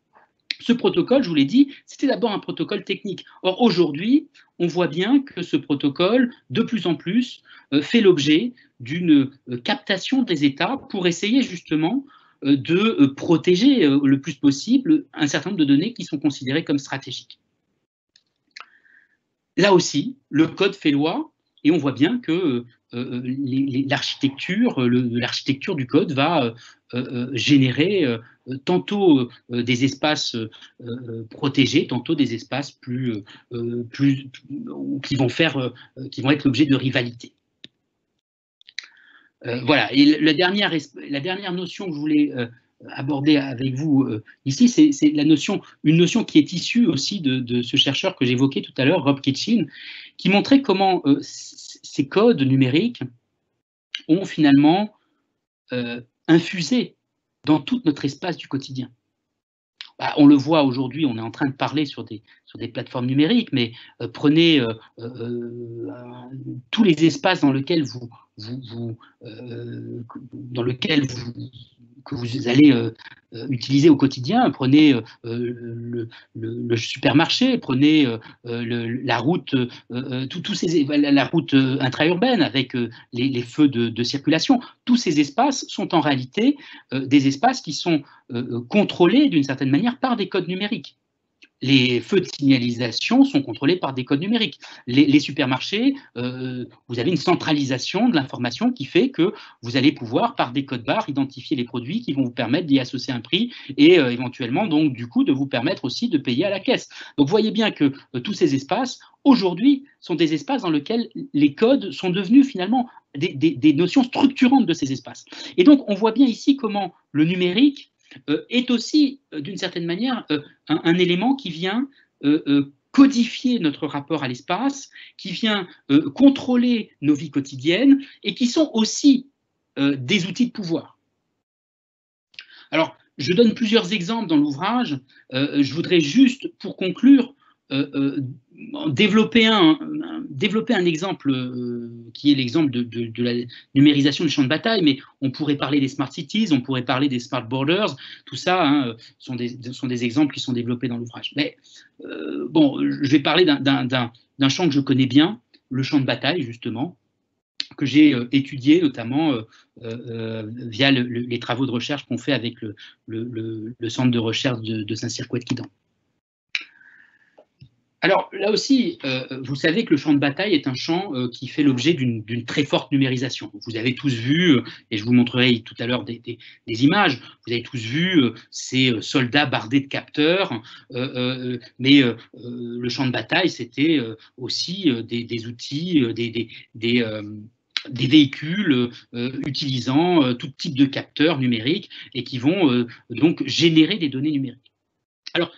Ce protocole, je vous l'ai dit, c'était d'abord un protocole technique. Or, aujourd'hui, on voit bien que ce protocole, de plus en plus, fait l'objet d'une captation des États pour essayer justement de protéger le plus possible un certain nombre de données qui sont considérées comme stratégiques. Là aussi, le code fait loi, et on voit bien que l'architecture du code va générer tantôt des espaces protégés, tantôt des espaces qui vont être l'objet de rivalité. Voilà, et la dernière notion que je voulais aborder avec vous ici, c'est une notion qui est issue aussi de ce chercheur que j'évoquais tout à l'heure, Rob Kitchin, qui montrait comment ces codes numériques ont finalement infusé dans tout notre espace du quotidien. On le voit aujourd'hui, on est en train de parler sur des plateformes numériques, mais prenez tous les espaces dans lesquels dans lequel que vous allez utiliser au quotidien. Prenez le supermarché, prenez la route, la route intra-urbaine avec les feux de circulation. Tous ces espaces sont en réalité des espaces qui sont contrôlés d'une certaine manière par des codes numériques. Les feux de signalisation sont contrôlés par des codes numériques. Les supermarchés, vous avez une centralisation de l'information qui fait que vous allez pouvoir, par des codes barres, identifier les produits qui vont vous permettre d'y associer un prix et éventuellement, donc, du coup, de vous permettre aussi de payer à la caisse. Donc, vous voyez bien que tous ces espaces, aujourd'hui, sont des espaces dans lesquels les codes sont devenus finalement des notions structurantes de ces espaces. Et donc, on voit bien ici comment le numérique est aussi, d'une certaine manière, un élément qui vient codifier notre rapport à l'espace, qui vient contrôler nos vies quotidiennes et qui sont aussi des outils de pouvoir. Alors, je donne plusieurs exemples dans l'ouvrage. Je voudrais juste, pour conclure, développer un exemple qui est l'exemple de la numérisation du champ de bataille, mais on pourrait parler des smart cities, on pourrait parler des smart borders, tout ça sont des exemples qui sont développés dans l'ouvrage. Mais bon, je vais parler d'un champ que je connais bien, le champ de bataille justement, que j'ai étudié notamment via les travaux de recherche qu'on fait avec le centre de recherche de Saint-Cyr-Couët-Quidan. Alors là aussi, vous savez que le champ de bataille est un champ qui fait l'objet d'une très forte numérisation. Vous avez tous vu, et je vous montrerai tout à l'heure des images, vous avez tous vu ces soldats bardés de capteurs, mais le champ de bataille, c'était aussi des outils, des véhicules utilisant tout type de capteurs numériques et qui vont donc générer des données numériques. Alors,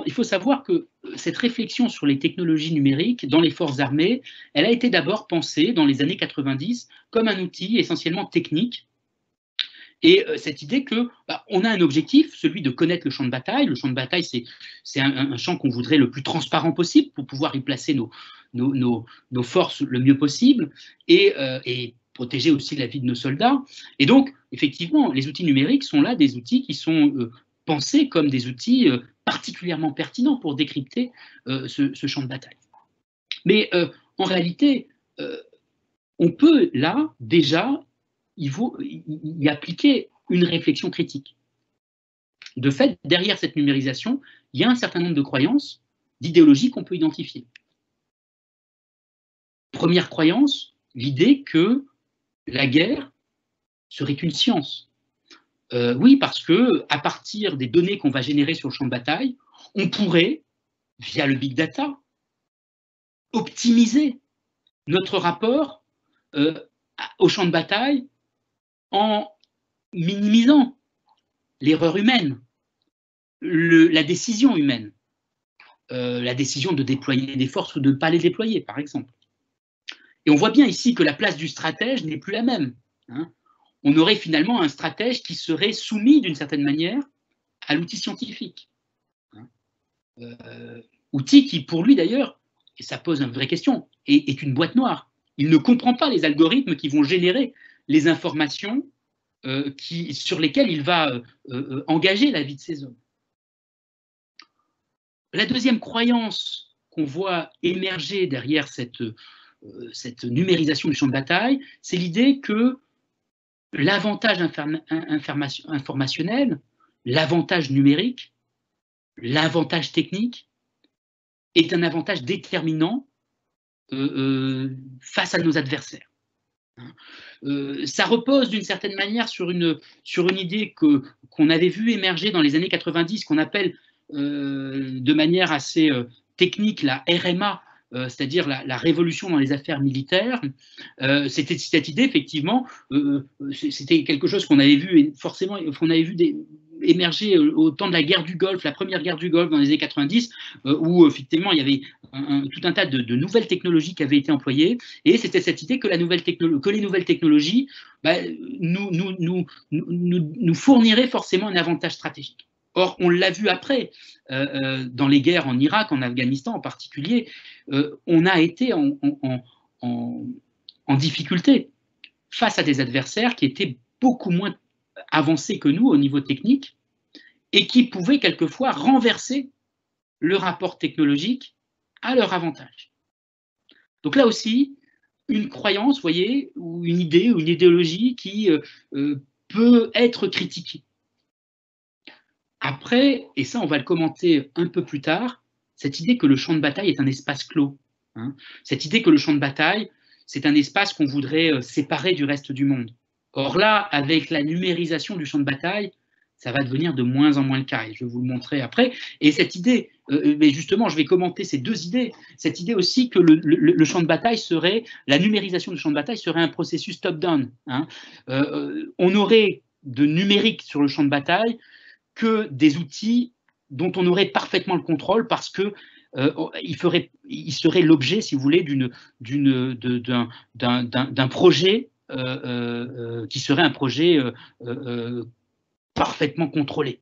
il faut savoir que cette réflexion sur les technologies numériques dans les forces armées, elle a été d'abord pensée dans les années 90 comme un outil essentiellement technique. Et cette idée que on a un objectif, celui de connaître le champ de bataille. Le champ de bataille, c'est un champ qu'on voudrait le plus transparent possible pour pouvoir y placer nos forces le mieux possible et protéger aussi la vie de nos soldats. Et donc, effectivement, les outils numériques sont là des outils qui sont pensés comme des outils particulièrement pertinents pour décrypter ce champ de bataille. Mais en réalité, on peut là déjà y appliquer une réflexion critique. De fait, derrière cette numérisation, il y a un certain nombre de croyances, d'idéologies qu'on peut identifier. Première croyance, l'idée que la guerre serait une science. Oui, parce que à partir des données qu'on va générer sur le champ de bataille, on pourrait, via le big data, optimiser notre rapport au champ de bataille en minimisant l'erreur humaine, la décision humaine, la décision de déployer des forces ou de ne pas les déployer, par exemple. Et on voit bien ici que la place du stratège n'est plus la même. On aurait finalement un stratège qui serait soumis d'une certaine manière à l'outil scientifique. Outil qui, pour lui d'ailleurs, et ça pose une vraie question, est une boîte noire. Il ne comprend pas les algorithmes qui vont générer les informations sur lesquelles il va engager la vie de ces hommes. La deuxième croyance qu'on voit émerger derrière cette numérisation du champ de bataille, c'est l'idée que l'avantage informationnel, l'avantage numérique, l'avantage technique est un avantage déterminant face à nos adversaires. Ça repose d'une certaine manière sur une idée qu'on avait vue émerger dans les années 90, qu'on appelle de manière assez technique la RMA, c'est-à-dire la révolution dans les affaires militaires. C'était cette idée, effectivement, c'était quelque chose qu'on avait vu, et forcément, qu'on avait vu émerger au temps de la guerre du Golfe, la première guerre du Golfe dans les années 90, où effectivement il y avait tout un tas de nouvelles technologies qui avaient été employées, et c'était cette idée que les nouvelles technologies nous fourniraient forcément un avantage stratégique. Or, on l'a vu après, dans les guerres en Irak, en Afghanistan en particulier, on a été en difficulté face à des adversaires qui étaient beaucoup moins avancés que nous au niveau technique et qui pouvaient quelquefois renverser le rapport technologique à leur avantage. Donc là aussi, une croyance, vous voyez, ou une idée, ou une idéologie qui peut être critiquée. Après, et ça on va le commenter un peu plus tard, cette idée que le champ de bataille est un espace clos. Hein, cette idée que le champ de bataille, c'est un espace qu'on voudrait séparer du reste du monde. Or là, avec la numérisation du champ de bataille, ça va devenir de moins en moins le cas, et je vais vous le montrer après. Et cette idée, mais justement, je vais commenter ces deux idées. Cette idée aussi que le champ de bataille serait, la numérisation du champ de bataille serait un processus top-down. Hein. On aurait de numérique sur le champ de bataille que des outils dont on aurait parfaitement le contrôle parce que il serait l'objet, si vous voulez, d'un projet qui serait un projet parfaitement contrôlé.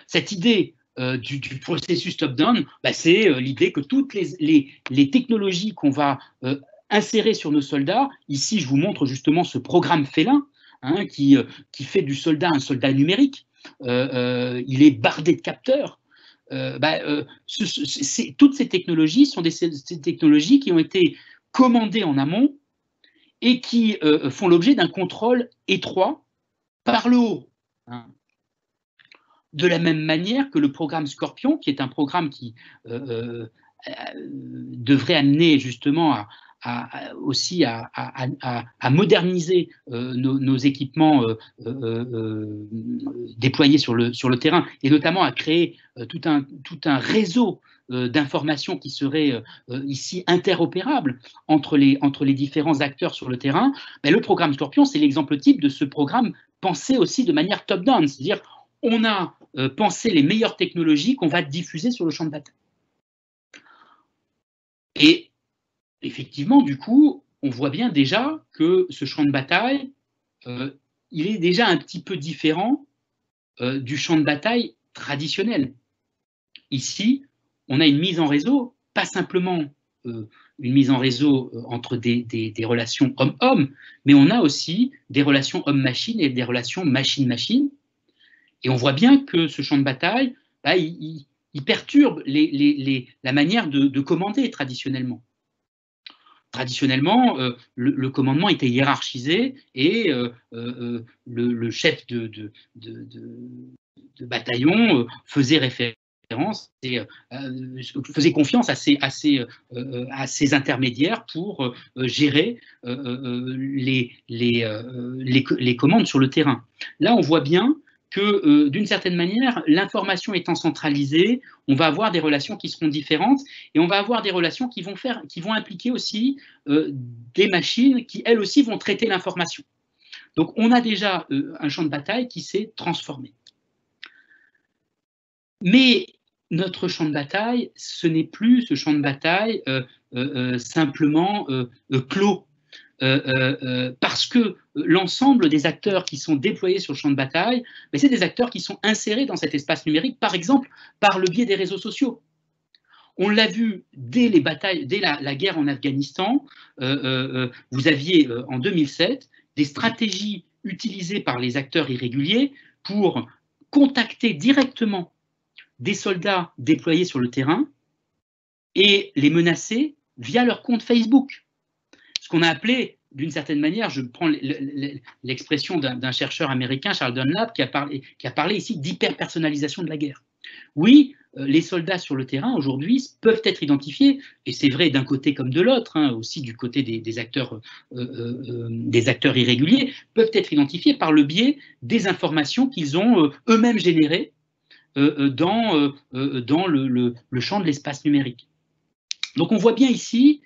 Cette idée du processus top-down, bah, c'est l'idée que toutes les technologies qu'on va insérer sur nos soldats, ici je vous montre justement ce programme Félin, hein, qui fait du soldat un soldat numérique, il est bardé de capteurs. Toutes ces technologies sont ces technologies qui ont été commandées en amont et qui font l'objet d'un contrôle étroit par le haut. Hein. De la même manière que le programme Scorpion, qui est un programme qui devrait amener justement aussi à moderniser nos équipements déployés sur le terrain, et notamment à créer tout un réseau d'informations qui serait ici interopérable entre les différents acteurs sur le terrain. Mais le programme Scorpion, c'est l'exemple type de ce programme pensé aussi de manière top-down, c'est-à-dire on a pensé les meilleures technologies qu'on va diffuser sur le champ de bataille. Et effectivement, du coup, on voit bien déjà que ce champ de bataille, il est déjà un petit peu différent du champ de bataille traditionnel. Ici, on a une mise en réseau, pas simplement une mise en réseau entre des relations homme-homme, mais on a aussi des relations homme-machine et des relations machine-machine. Et on voit bien que ce champ de bataille, bah, il perturbe la manière de commander traditionnellement. Traditionnellement, le commandement était hiérarchisé et le chef de bataillon faisait référence et faisait confiance à ses intermédiaires pour gérer les commandes sur le terrain. Là, on voit bien que d'une certaine manière, l'information étant centralisée, on va avoir des relations qui seront différentes et on va avoir des relations qui vont impliquer aussi des machines qui, elles aussi, vont traiter l'information. Donc, on a déjà un champ de bataille qui s'est transformé. Mais notre champ de bataille, ce n'est plus ce champ de bataille simplement clos. Parce que l'ensemble des acteurs qui sont déployés sur le champ de bataille, c'est des acteurs qui sont insérés dans cet espace numérique, par exemple, par le biais des réseaux sociaux. On l'a vu dès les batailles, dès la guerre en Afghanistan, vous aviez en 2007 des stratégies utilisées par les acteurs irréguliers pour contacter directement des soldats déployés sur le terrain et les menacer via leur compte Facebook. Ce qu'on a appelé, d'une certaine manière, je prends l'expression d'un chercheur américain, Charles Dunlap, qui a parlé ici d'hyper-personnalisation de la guerre. Oui, les soldats sur le terrain aujourd'hui peuvent être identifiés, et c'est vrai d'un côté comme de l'autre, hein, aussi du côté des acteurs irréguliers, peuvent être identifiés par le biais des informations qu'ils ont eux-mêmes générées dans le champ de l'espace numérique. Donc on voit bien ici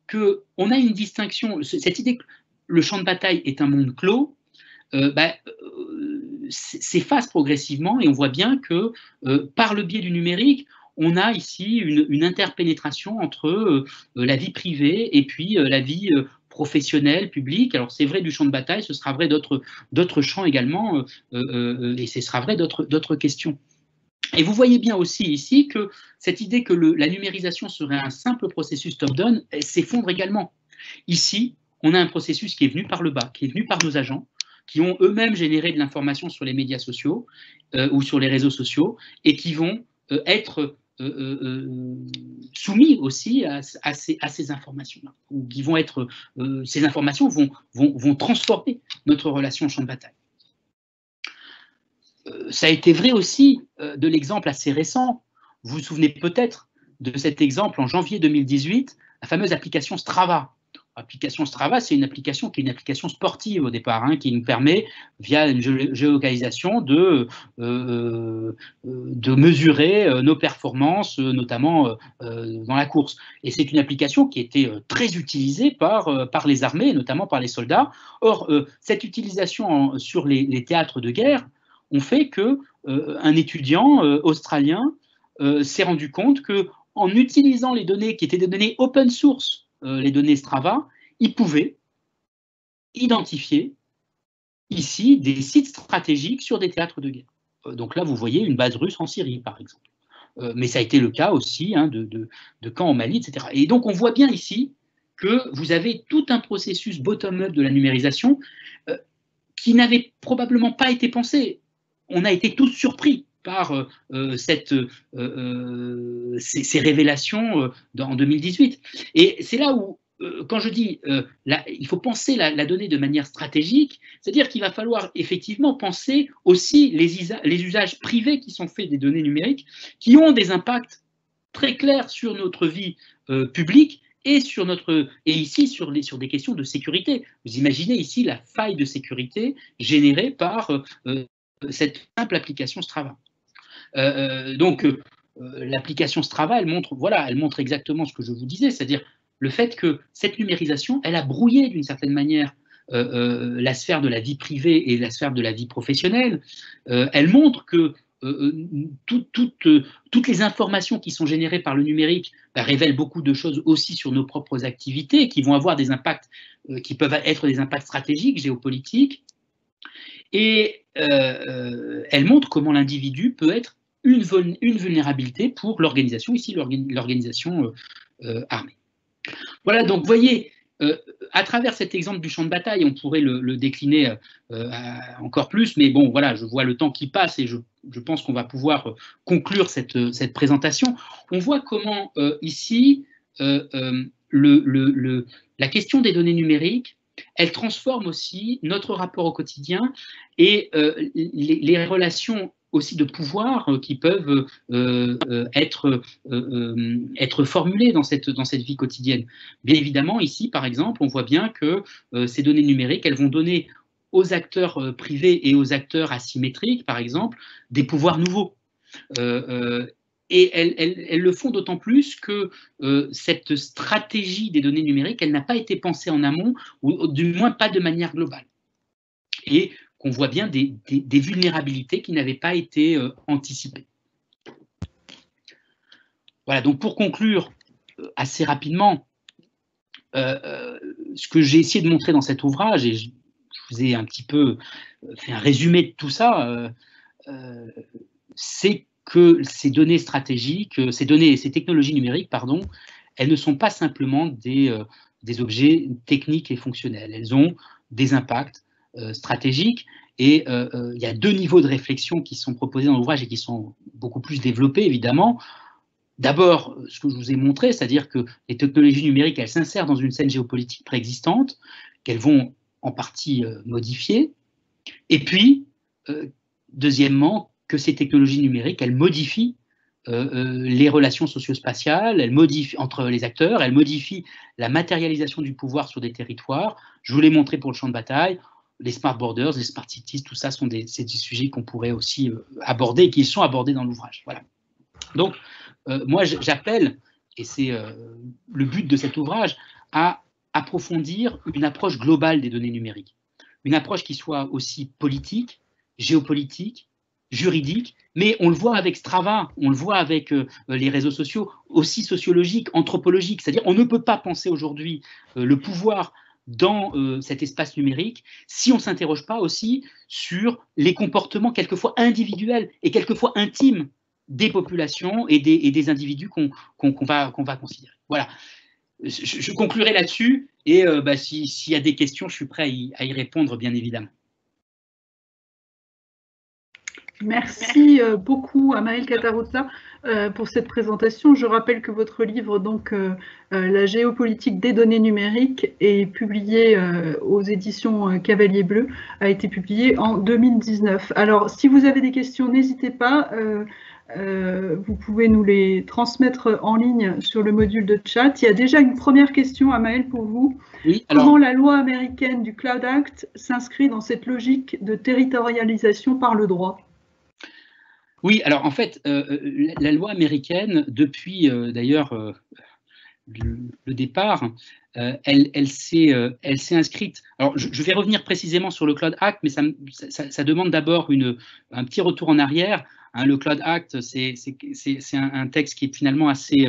qu'on a une distinction, cette idée que le champ de bataille est un monde clos, s'efface progressivement et on voit bien que par le biais du numérique, on a ici une interpénétration entre la vie privée et puis la vie professionnelle, publique. Alors c'est vrai du champ de bataille, ce sera vrai d'autres champs également, et ce sera vrai d'autres questions. Et vous voyez bien aussi ici que cette idée que la numérisation serait un simple processus top-down s'effondre également. Ici, on a un processus qui est venu par le bas, qui est venu par nos agents, qui ont eux-mêmes généré de l'information sur les médias sociaux ou sur les réseaux sociaux, et qui vont être soumis aussi à ces informations-là, ou qui vont être, ces informations vont transformer notre relation au champ de bataille. Ça a été vrai aussi de l'exemple assez récent. Vous vous souvenez peut-être de cet exemple en janvier 2018, la fameuse application Strava. L'application Strava, c'est une application qui est une application sportive au départ, hein, qui nous permet, via une géolocalisation, de mesurer nos performances, notamment dans la course. Et c'est une application qui était très utilisée par les armées, notamment par les soldats. Or, cette utilisation sur les théâtres de guerre ont fait qu'un étudiant australien s'est rendu compte qu'en utilisant les données qui étaient des données open source, les données Strava, il pouvait identifier ici des sites stratégiques sur des théâtres de guerre. Donc là, vous voyez une base russe en Syrie, par exemple. Mais ça a été le cas aussi hein, de camps au Mali, etc. Et donc on voit bien ici que vous avez tout un processus bottom-up de la numérisation qui n'avait probablement pas été pensé. On a été tous surpris par ces révélations en 2018. Et c'est là où, quand je dis il faut penser la donnée de manière stratégique, c'est-à-dire qu'il va falloir effectivement penser aussi les usages privés qui sont faits des données numériques, qui ont des impacts très clairs sur notre vie publique, et ici sur des questions de sécurité. Vous imaginez ici la faille de sécurité générée par cette simple application Strava. L'application Strava, elle montre exactement ce que je vous disais, c'est-à-dire le fait que cette numérisation, elle a brouillé d'une certaine manière la sphère de la vie privée et la sphère de la vie professionnelle. Elle montre que toutes les informations qui sont générées par le numérique révèlent beaucoup de choses aussi sur nos propres activités, qui vont avoir des impacts qui peuvent être des impacts stratégiques, géopolitiques. Et elle montre comment l'individu peut être une vulnérabilité pour l'organisation, ici l'organisation armée. Voilà, donc vous voyez, à travers cet exemple du champ de bataille, on pourrait le décliner encore plus, mais bon, voilà, je vois le temps qui passe et je pense qu'on va pouvoir conclure cette présentation. On voit comment ici, la question des données numériques, elle transforme aussi notre rapport au quotidien et les relations aussi de pouvoir qui peuvent être formulées dans cette vie quotidienne. Bien évidemment, ici, par exemple, on voit bien que ces données numériques, elles vont donner aux acteurs privés et aux acteurs asymétriques, par exemple, des pouvoirs nouveaux. Et elles le font d'autant plus que cette stratégie des données numériques, elle n'a pas été pensée en amont, ou du moins pas de manière globale. Et qu'on voit bien des vulnérabilités qui n'avaient pas été anticipées. Voilà, donc pour conclure assez rapidement, ce que j'ai essayé de montrer dans cet ouvrage, et je vous ai un petit peu fait un résumé de tout ça, c'est que ces données stratégiques, ces technologies numériques, pardon, elles ne sont pas simplement des objets techniques et fonctionnels. Elles ont des impacts stratégiques, et il y a deux niveaux de réflexion qui sont proposés dans l'ouvrage et qui sont beaucoup plus développés, évidemment. D'abord, ce que je vous ai montré, c'est-à-dire que les technologies numériques, elles s'insèrent dans une scène géopolitique préexistante, qu'elles vont en partie modifier. Et puis, deuxièmement, que ces technologies numériques, elles modifient les relations socio-spatiales, elles modifient entre les acteurs, elles modifient la matérialisation du pouvoir sur des territoires. Je vous l'ai montré pour le champ de bataille, les smart borders, les smart cities, tout ça c'est des sujets qu'on pourrait aussi aborder et qui sont abordés dans l'ouvrage. Voilà. Donc, moi j'appelle, et c'est le but de cet ouvrage, à approfondir une approche globale des données numériques. Une approche qui soit aussi politique, géopolitique, juridique, mais on le voit avec Strava, on le voit avec les réseaux sociaux, aussi sociologique, anthropologique. C'est-à-dire on ne peut pas penser aujourd'hui le pouvoir dans cet espace numérique si on ne s'interroge pas aussi sur les comportements quelquefois individuels et quelquefois intimes des populations et des individus qu'on va considérer. Voilà. je conclurai là-dessus et s'il y a des questions, je suis prêt à y répondre, bien évidemment. Merci beaucoup à Maëlle Cataruzza pour cette présentation. Je rappelle que votre livre, donc La géopolitique des données numériques, est publié aux éditions Cavalier Bleu, a été publié en 2019. Alors, si vous avez des questions, n'hésitez pas. Vous pouvez nous les transmettre en ligne sur le module de chat. Il y a déjà une première question à Maëlle pour vous. Oui, alors, comment la loi américaine du Cloud Act s'inscrit dans cette logique de territorialisation par le droit? Oui, alors en fait, la loi américaine, depuis d'ailleurs le départ, elle s'est inscrite. Alors, je vais revenir précisément sur le Cloud Act, mais ça demande d'abord un petit retour en arrière. Hein, le Cloud Act, c'est un texte qui est finalement assez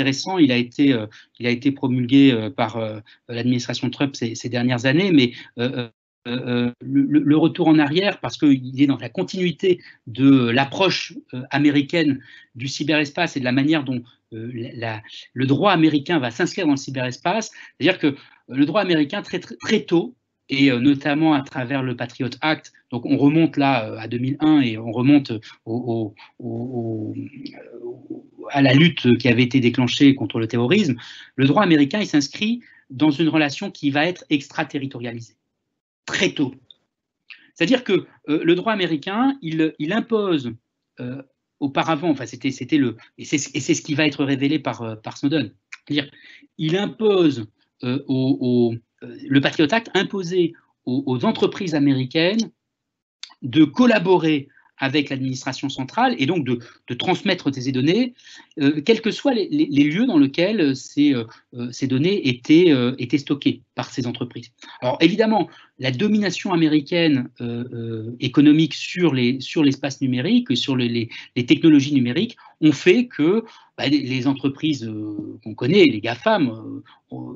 récent. Il a été promulgué par l'administration Trump ces dernières années, mais le retour en arrière, parce qu'il est dans la continuité de l'approche américaine du cyberespace et de la manière dont le droit américain va s'inscrire dans le cyberespace. C'est-à-dire que le droit américain, très tôt, et notamment à travers le Patriot Act, donc on remonte là à 2001 et on remonte à la lutte qui avait été déclenchée contre le terrorisme, le droit américain il s'inscrit dans une relation qui va être extraterritorialisée. Très tôt. C'est-à-dire que le droit américain, il impose auparavant, enfin et c'est ce qui va être révélé par Snowden. C'est-à-dire, il impose le Patriot Act imposait aux entreprises américaines de collaborer avec l'administration centrale et donc de transmettre ces données, quels que soient les lieux dans lesquels ces données étaient stockées par ces entreprises. Alors évidemment, la domination américaine économique sur l'espace numérique, sur les technologies numériques, ont fait que les entreprises qu'on connaît, les GAFAM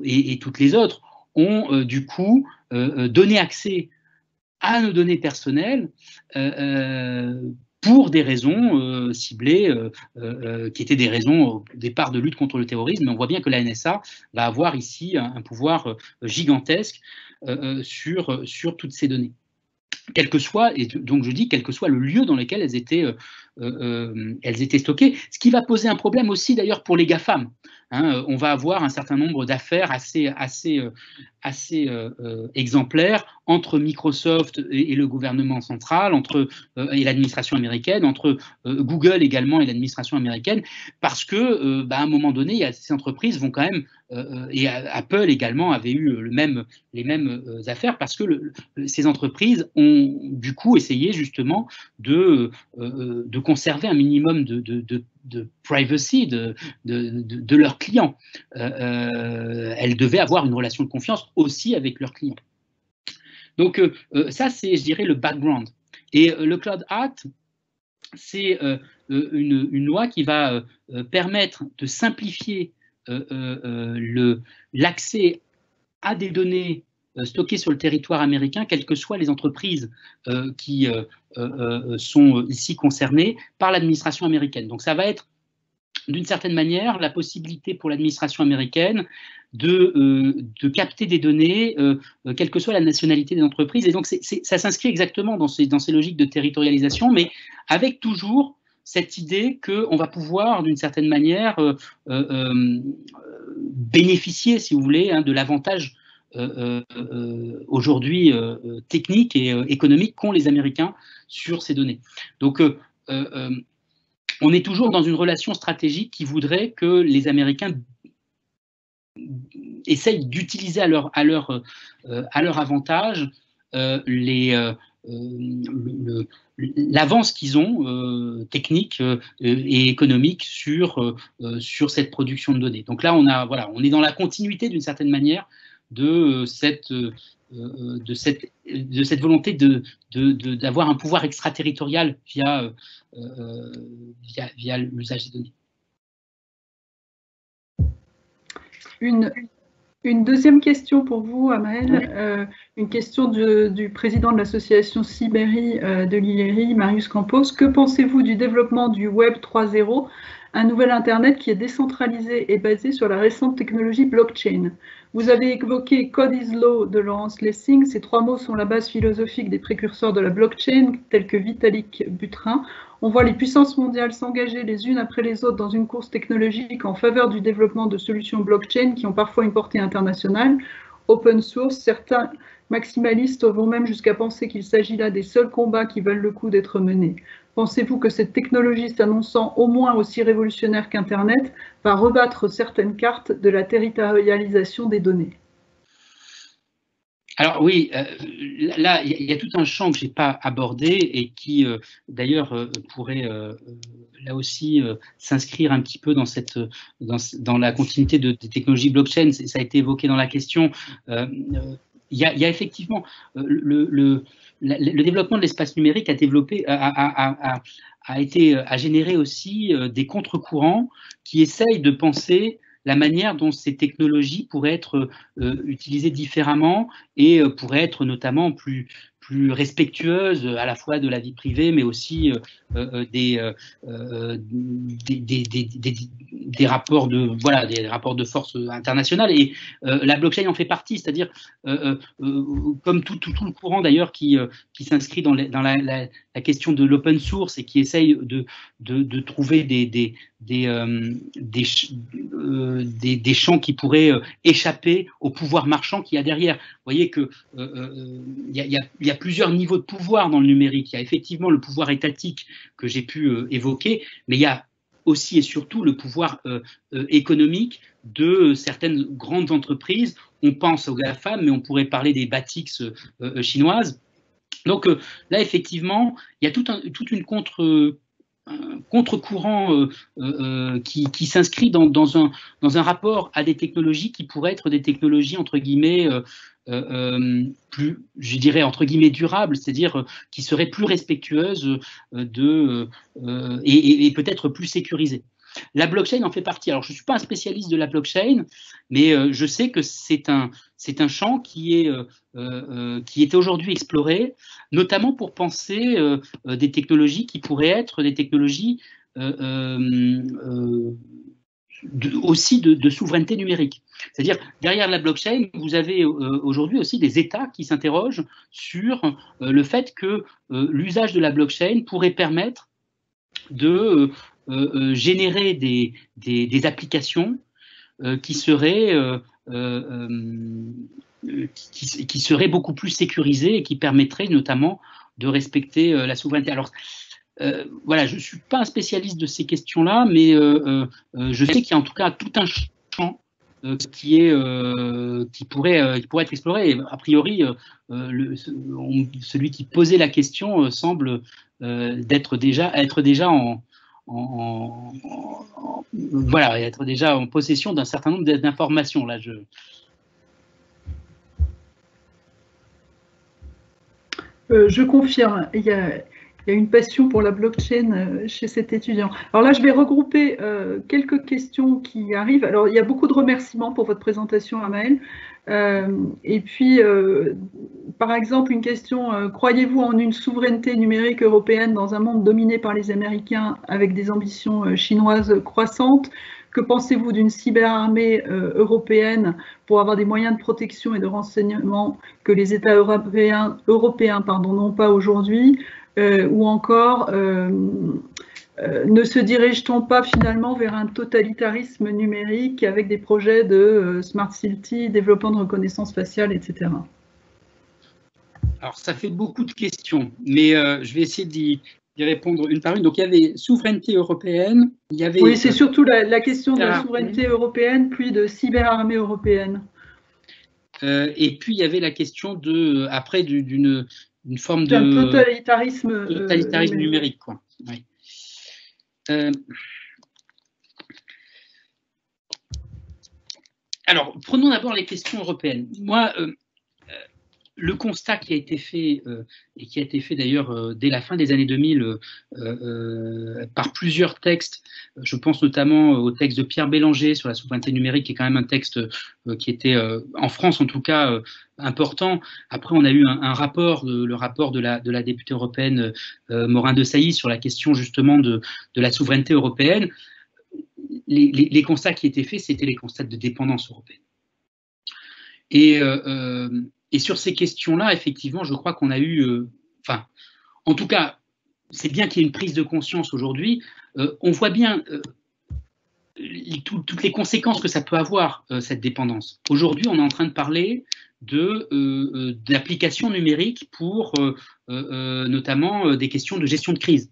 et toutes les autres, ont du coup donné accès à nos données personnelles pour des raisons ciblées, qui étaient des raisons au départ de lutte contre le terrorisme. Mais on voit bien que la NSA va avoir ici un pouvoir gigantesque sur toutes ces données. Quel que soit, et donc je dis, quel que soit le lieu dans lequel elles étaient stockées, ce qui va poser un problème aussi d'ailleurs pour les GAFAM. Hein, on va avoir un certain nombre d'affaires assez exemplaires entre Microsoft et le gouvernement central, et l'administration américaine, entre Google également et l'administration américaine, parce que à un moment donné, ces entreprises vont quand même, et Apple également avait eu les mêmes affaires, parce que ces entreprises ont du coup essayé justement de conserver un minimum de privacy de leurs clients. Elles devaient avoir une relation de confiance aussi avec leurs clients. Donc ça, c'est, je dirais, le background. Et le Cloud Act, c'est une loi qui va permettre de simplifier l'accès à des données stockées sur le territoire américain, quelles que soient les entreprises qui sont ici concernées par l'administration américaine. Donc ça va être, d'une certaine manière, la possibilité pour l'administration américaine de capter des données, quelle que soit la nationalité des entreprises. Et donc ça s'inscrit exactement dans ces logiques de territorialisation, mais avec toujours cette idée qu'on va pouvoir, d'une certaine manière, bénéficier, si vous voulez, de l'avantage aujourd'hui technique et économique qu'ont les Américains sur ces données. Donc, on est toujours dans une relation stratégique qui voudrait que les Américains essayent d'utiliser à leur avantage l'avance qu'ils ont technique et économique sur cette production de données. Donc là, on est dans la continuité d'une certaine manière de cette volonté d'avoir un pouvoir extraterritorial via l'usage des données. Une deuxième question pour vous, Amael, une question du président de l'association Cyberie de l'IERI, Marius Campos. Que pensez-vous du développement du Web 3.0 un nouvel Internet qui est décentralisé et basé sur la récente technologie blockchain. Vous avez évoqué Code is Law de Lawrence Lessig. Ces 3 mots sont la base philosophique des précurseurs de la blockchain, tels que Vitalik Buterin. On voit les puissances mondiales s'engager les unes après les autres dans une course technologique en faveur du développement de solutions blockchain qui ont parfois une portée internationale. Open source, certains maximalistes vont même jusqu'à penser qu'il s'agit là des seuls combats qui valent le coup d'être menés. Pensez-vous que cette technologie, s'annonçant au moins aussi révolutionnaire qu'Internet, va rebattre certaines cartes de la territorialisation des données? Alors oui, là, il y a tout un champ que je n'ai pas abordé et qui, d'ailleurs, pourrait là aussi s'inscrire un petit peu dans la continuité des technologies blockchain. Ça a été évoqué dans la question. Il y a effectivement le développement de l'espace numérique a généré aussi des contre-courants qui essayent de penser la manière dont ces technologies pourraient être utilisées différemment et pourraient être notamment plus respectueuses à la fois de la vie privée, mais aussi des rapports des rapports de force internationale. Et la blockchain en fait partie, c'est-à-dire comme tout le courant d'ailleurs qui s'inscrit dans la question de l'open source et qui essaye de trouver des champs qui pourraient échapper au pouvoir marchand qu'il y a derrière. Vous voyez que il y a plusieurs niveaux de pouvoir dans le numérique. Il y a effectivement le pouvoir étatique que j'ai pu évoquer, mais il y a aussi et surtout le pouvoir économique de certaines grandes entreprises. On pense aux GAFAM, mais on pourrait parler des BATX chinoises. Donc là, effectivement, il y a toute une contre-courant qui s'inscrit dans un rapport à des technologies qui pourraient être des technologies entre guillemets plus, je dirais entre guillemets durables, c'est-à-dire qui seraient plus respectueuses et peut-être plus sécurisées. La blockchain en fait partie. Alors, je ne suis pas un spécialiste de la blockchain, mais je sais que c'est un champ qui est aujourd'hui exploré, notamment pour penser des technologies qui pourraient être des technologies aussi de souveraineté numérique. C'est-à-dire, derrière la blockchain, vous avez aujourd'hui aussi des États qui s'interrogent sur le fait que l'usage de la blockchain pourrait permettre de générer des applications qui seraient beaucoup plus sécurisées et qui permettraient notamment de respecter la souveraineté. Alors, voilà, je ne suis pas un spécialiste de ces questions-là, mais je sais qu'il y a en tout cas tout un champ qui pourrait être exploré. Et a priori, celui qui posait la question semble être déjà être déjà en possession d'un certain nombre d'informations. Là, je confirme. Il y a une passion pour la blockchain chez cet étudiant. Alors là, je vais regrouper quelques questions qui arrivent. Alors, il y a beaucoup de remerciements pour votre présentation, Amael. Et puis, par exemple, une question, croyez-vous en une souveraineté numérique européenne dans un monde dominé par les Américains avec des ambitions chinoises croissantes? Que pensez-vous d'une cyberarmée européenne pour avoir des moyens de protection et de renseignement que les États européens n'ont pas aujourd'hui? Ou encore, ne se dirige-t-on pas finalement vers un totalitarisme numérique avec des projets de Smart City, développement de reconnaissance faciale, etc. Alors, ça fait beaucoup de questions, mais je vais essayer d'y répondre une par une. Donc, il y avait souveraineté européenne. Oui, c'est surtout la question de la souveraineté européenne, puis de cyberarmée européenne. Et puis, il y avait la question d'une forme de totalitarisme numérique, quoi. Oui. Alors, prenons d'abord les questions européennes. Moi, le constat qui a été fait, et qui a été fait d'ailleurs dès la fin des années 2000 par plusieurs textes, je pense notamment au texte de Pierre Bélanger sur la souveraineté numérique, qui est quand même un texte qui était, en France en tout cas, important. Après, on a eu un rapport, le rapport de la députée européenne Morin-Desailly sur la question justement de la souveraineté européenne. les constats qui étaient faits, c'était les constats de dépendance européenne. Et sur ces questions-là, effectivement, je crois qu'on a eu, en tout cas, c'est bien qu'il y ait une prise de conscience aujourd'hui. On voit bien toutes les conséquences que ça peut avoir, cette dépendance. Aujourd'hui, on est en train de parler d'applications numériques pour notamment des questions de gestion de crise.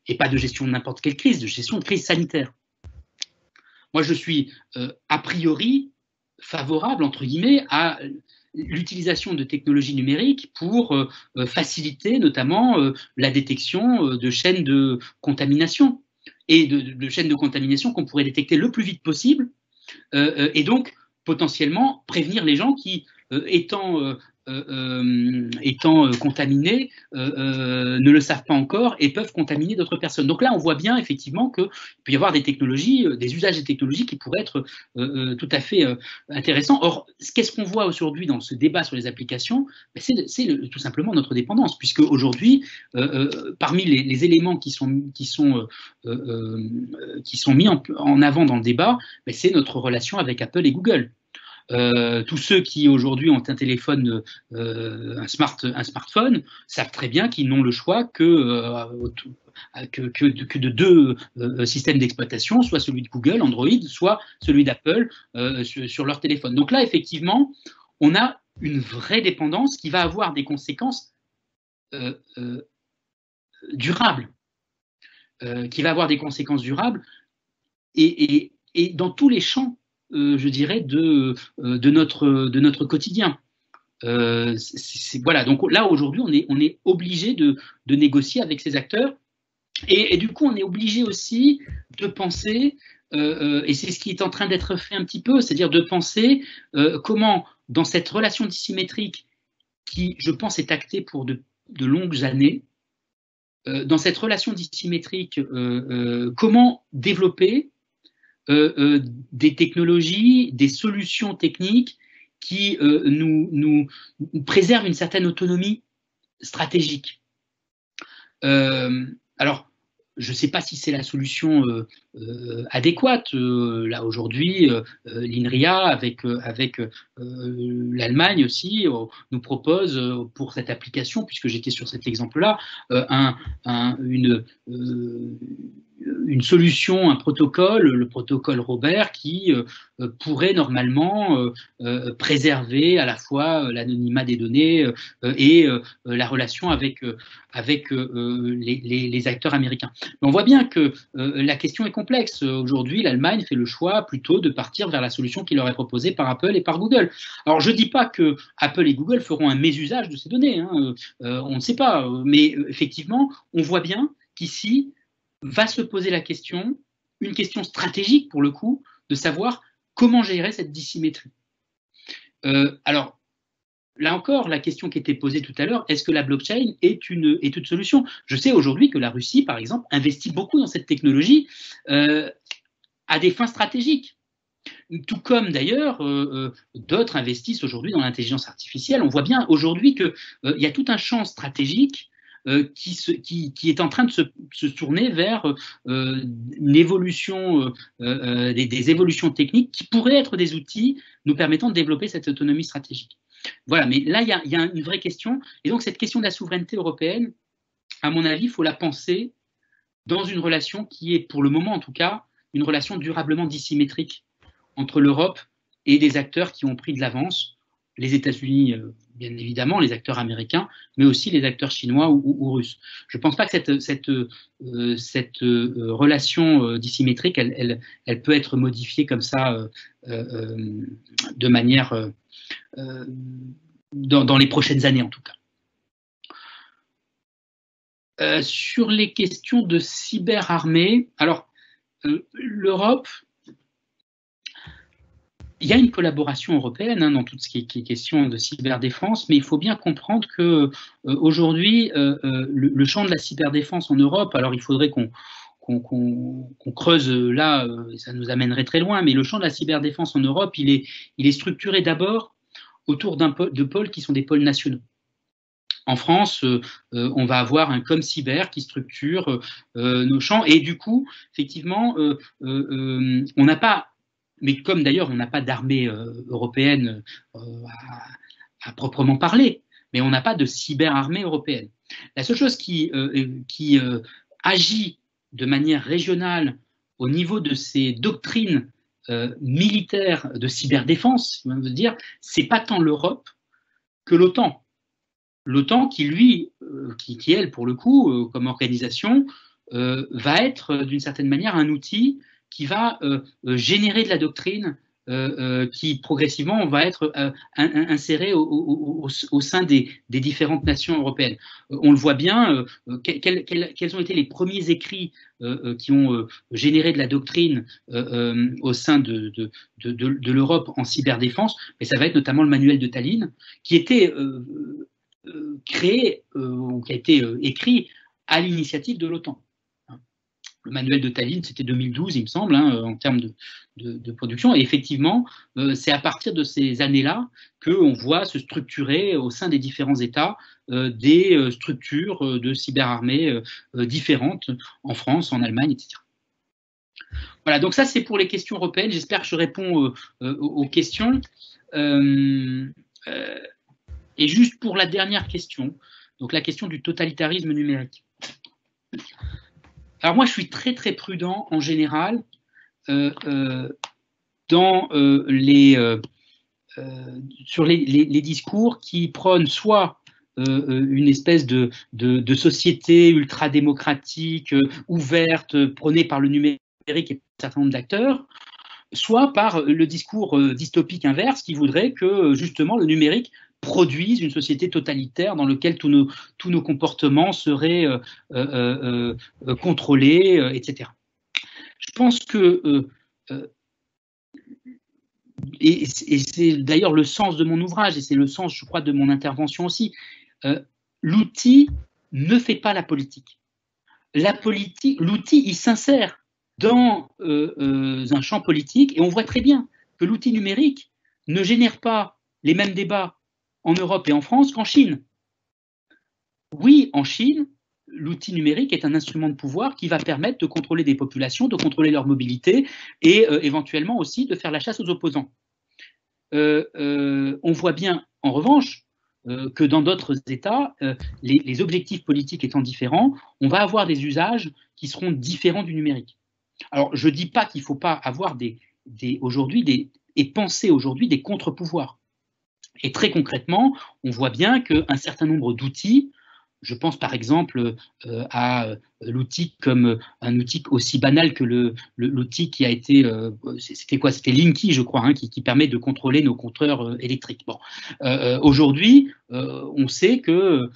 Et pas de gestion de n'importe quelle crise, de gestion de crise sanitaire. Moi, je suis a priori favorable, entre guillemets, à l'utilisation de technologies numériques pour faciliter notamment la détection de chaînes de contamination et de chaînes de contamination qu'on pourrait détecter le plus vite possible et donc potentiellement prévenir les gens qui, étant contaminés, ne le savent pas encore et peuvent contaminer d'autres personnes. Donc là, on voit bien effectivement qu'il peut y avoir des technologies, des usages des technologies qui pourraient être tout à fait intéressants. Or, qu'est-ce qu'on voit aujourd'hui dans ce débat sur les applications? C'est tout simplement notre dépendance, puisque aujourd'hui, parmi les éléments qui sont mis en avant dans le débat, c'est notre relation avec Apple et Google. Tous ceux qui aujourd'hui ont un téléphone, un smartphone, savent très bien qu'ils n'ont le choix que de deux systèmes d'exploitation, soit celui de Google, Android, soit celui d'Apple sur leur téléphone. Donc là, effectivement, on a une vraie dépendance qui va avoir des conséquences durables, et dans tous les champs, je dirais, de notre quotidien. Voilà, donc là, aujourd'hui, on est obligé de négocier avec ces acteurs. Et du coup, on est obligé aussi de penser, et c'est ce qui est en train d'être fait un petit peu, c'est-à-dire de penser comment, dans cette relation dissymétrique qui, je pense, est actée pour de longues années, dans cette relation dissymétrique, comment développer des technologies, des solutions techniques qui nous préservent une certaine autonomie stratégique. Alors, je ne sais pas si c'est la solution adéquate. Là, aujourd'hui, l'INRIA, avec l'Allemagne aussi, nous propose pour cette application, puisque j'étais sur cet exemple-là, une solution, un protocole, le protocole Robert, qui pourrait normalement préserver à la fois l'anonymat des données et la relation avec les acteurs américains. Mais on voit bien que la question est complexe. Aujourd'hui, l'Allemagne fait le choix plutôt de partir vers la solution qui leur est proposée par Apple et par Google. Alors, je ne dis pas que Apple et Google feront un mésusage de ces données, hein. On ne sait pas, mais effectivement, on voit bien qu'ici, va se poser la question, une question stratégique pour le coup, de savoir comment gérer cette dissymétrie. Alors, là encore, la question qui était posée tout à l'heure, est-ce que la blockchain est une solution? Je sais aujourd'hui que la Russie, par exemple, investit beaucoup dans cette technologie à des fins stratégiques. Tout comme d'ailleurs d'autres investissent aujourd'hui dans l'intelligence artificielle. On voit bien aujourd'hui qu'il y a tout un champ stratégique qui est en train de se tourner vers une évolution, des évolutions techniques qui pourraient être des outils nous permettant de développer cette autonomie stratégique. Voilà, mais là, il y a une vraie question. Et donc, cette question de la souveraineté européenne, à mon avis, il faut la penser dans une relation qui est, pour le moment en tout cas, une relation durablement dissymétrique entre l'Europe et des acteurs qui ont pris de l'avance, les États-Unis, bien évidemment, les acteurs américains, mais aussi les acteurs chinois ou russes. Je ne pense pas que cette relation dissymétrique, elle peut être modifiée comme ça de manière dans les prochaines années en tout cas. Sur les questions de cyberarmée, alors l'Europe, il y a une collaboration européenne dans tout ce qui est question de cyberdéfense, mais il faut bien comprendre que aujourd'hui, le champ de la cyberdéfense en Europe, alors il faudrait qu'on creuse là, ça nous amènerait très loin, mais le champ de la cyberdéfense en Europe, il est structuré d'abord autour de pôles qui sont des pôles nationaux. En France, on va avoir un ComCyber qui structure nos champs, et du coup, effectivement, on n'a pas, mais comme d'ailleurs on n'a pas d'armée européenne à proprement parler, mais on n'a pas de cyberarmée européenne. La seule chose qui agit de manière régionale au niveau de ces doctrines militaires de cyberdéfense, on veut dire, c'est pas tant l'Europe que l'OTAN. L'OTAN qui, elle, pour le coup, comme organisation, va être d'une certaine manière un outil qui va générer de la doctrine qui progressivement va être insérée au sein des différentes nations européennes. On le voit bien, quels ont été les premiers écrits qui ont généré de la doctrine au sein de l'Europe en cyberdéfense, mais ça va être notamment le manuel de Tallinn, qui était créé ou qui a été écrit à l'initiative de l'OTAN. Le manuel de Tallinn, c'était 2012, il me semble, en termes de production. Et effectivement, c'est à partir de ces années-là qu'on voit se structurer au sein des différents États des structures de cyberarmée différentes en France, en Allemagne, etc. Voilà, donc ça c'est pour les questions européennes. J'espère que je réponds aux questions. Et juste pour la dernière question, donc la question du totalitarisme numérique. Alors moi, je suis très très prudent en général dans sur les discours qui prônent soit une espèce de société ultra-démocratique, ouverte, prônée par le numérique et un certain nombre d'acteurs, soit par le discours dystopique inverse qui voudrait que justement le numérique produise une société totalitaire dans laquelle tous nos comportements seraient contrôlés, etc. Je pense que, et c'est d'ailleurs le sens de mon ouvrage, et c'est le sens, je crois, de mon intervention aussi, l'outil ne fait pas la politique. L'outil, il s'insère dans un champ politique, et on voit très bien que l'outil numérique ne génère pas les mêmes débats en Europe et en France qu'en Chine. Oui, en Chine, l'outil numérique est un instrument de pouvoir qui va permettre de contrôler des populations, de contrôler leur mobilité et éventuellement aussi de faire la chasse aux opposants. On voit bien, en revanche, que dans d'autres États, les objectifs politiques étant différents, on va avoir des usages qui seront différents du numérique. Alors, je ne dis pas qu'il ne faut pas avoir aujourd'hui et penser aujourd'hui des contre-pouvoirs. Et très concrètement, on voit bien qu'un certain nombre d'outils, je pense par exemple à l'outil comme un outil aussi banal que l'outil qui a été, c'était quoi? C'était Linky, je crois, qui permet de contrôler nos compteurs électriques. Bon, aujourd'hui, on sait que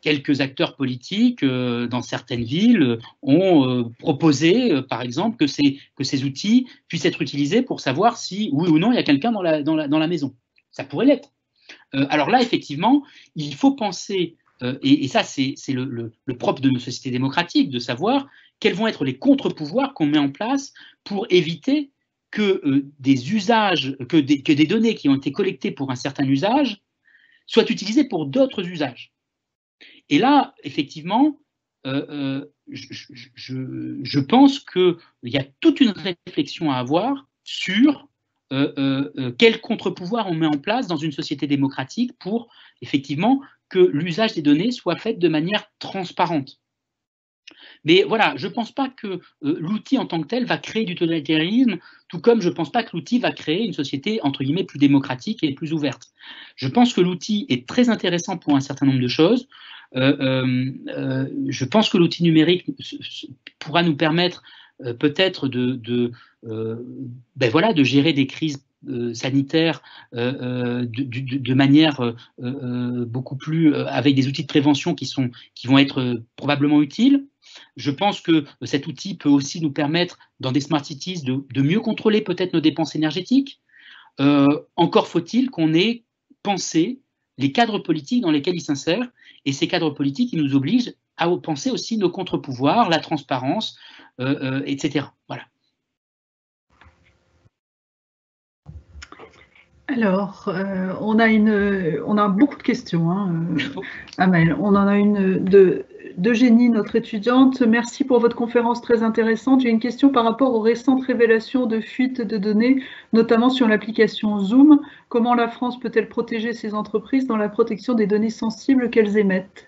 quelques acteurs politiques dans certaines villes ont proposé, par exemple, que ces outils puissent être utilisés pour savoir si, oui ou non, il y a quelqu'un dans la maison. Ça pourrait l'être. Alors là, effectivement, il faut penser, et ça c'est le propre de nos sociétés démocratiques, de savoir quels vont être les contre-pouvoirs qu'on met en place pour éviter que des usages, que des données qui ont été collectées pour un certain usage soient utilisées pour d'autres usages. Et là, effectivement, je pense qu'il y a toute une réflexion à avoir sur quel contre-pouvoir on met en place dans une société démocratique pour, effectivement, que l'usage des données soit fait de manière transparente. Mais voilà, je ne pense pas que l'outil en tant que tel va créer du totalitarisme, tout comme je ne pense pas que l'outil va créer une société, entre guillemets, plus démocratique et plus ouverte. Je pense que l'outil est très intéressant pour un certain nombre de choses. Je pense que l'outil numérique pourra nous permettre peut-être de gérer des crises sanitaires de manière beaucoup plus avec des outils de prévention qui vont être probablement utiles. Je pense que cet outil peut aussi nous permettre, dans des smart cities, de mieux contrôler peut-être nos dépenses énergétiques. Encore faut-il qu'on ait pensé les cadres politiques dans lesquels il s'insère, et ces cadres politiques, ils nous obligent à penser aussi nos contre-pouvoirs, la transparence, etc. Voilà. Alors, on a beaucoup de questions, hein, Amel. On en a une d'Eugénie, notre étudiante. Merci pour votre conférence très intéressante. J'ai une question par rapport aux récentes révélations de fuites de données, notamment sur l'application Zoom. Comment la France peut-elle protéger ses entreprises dans la protection des données sensibles qu'elles émettent?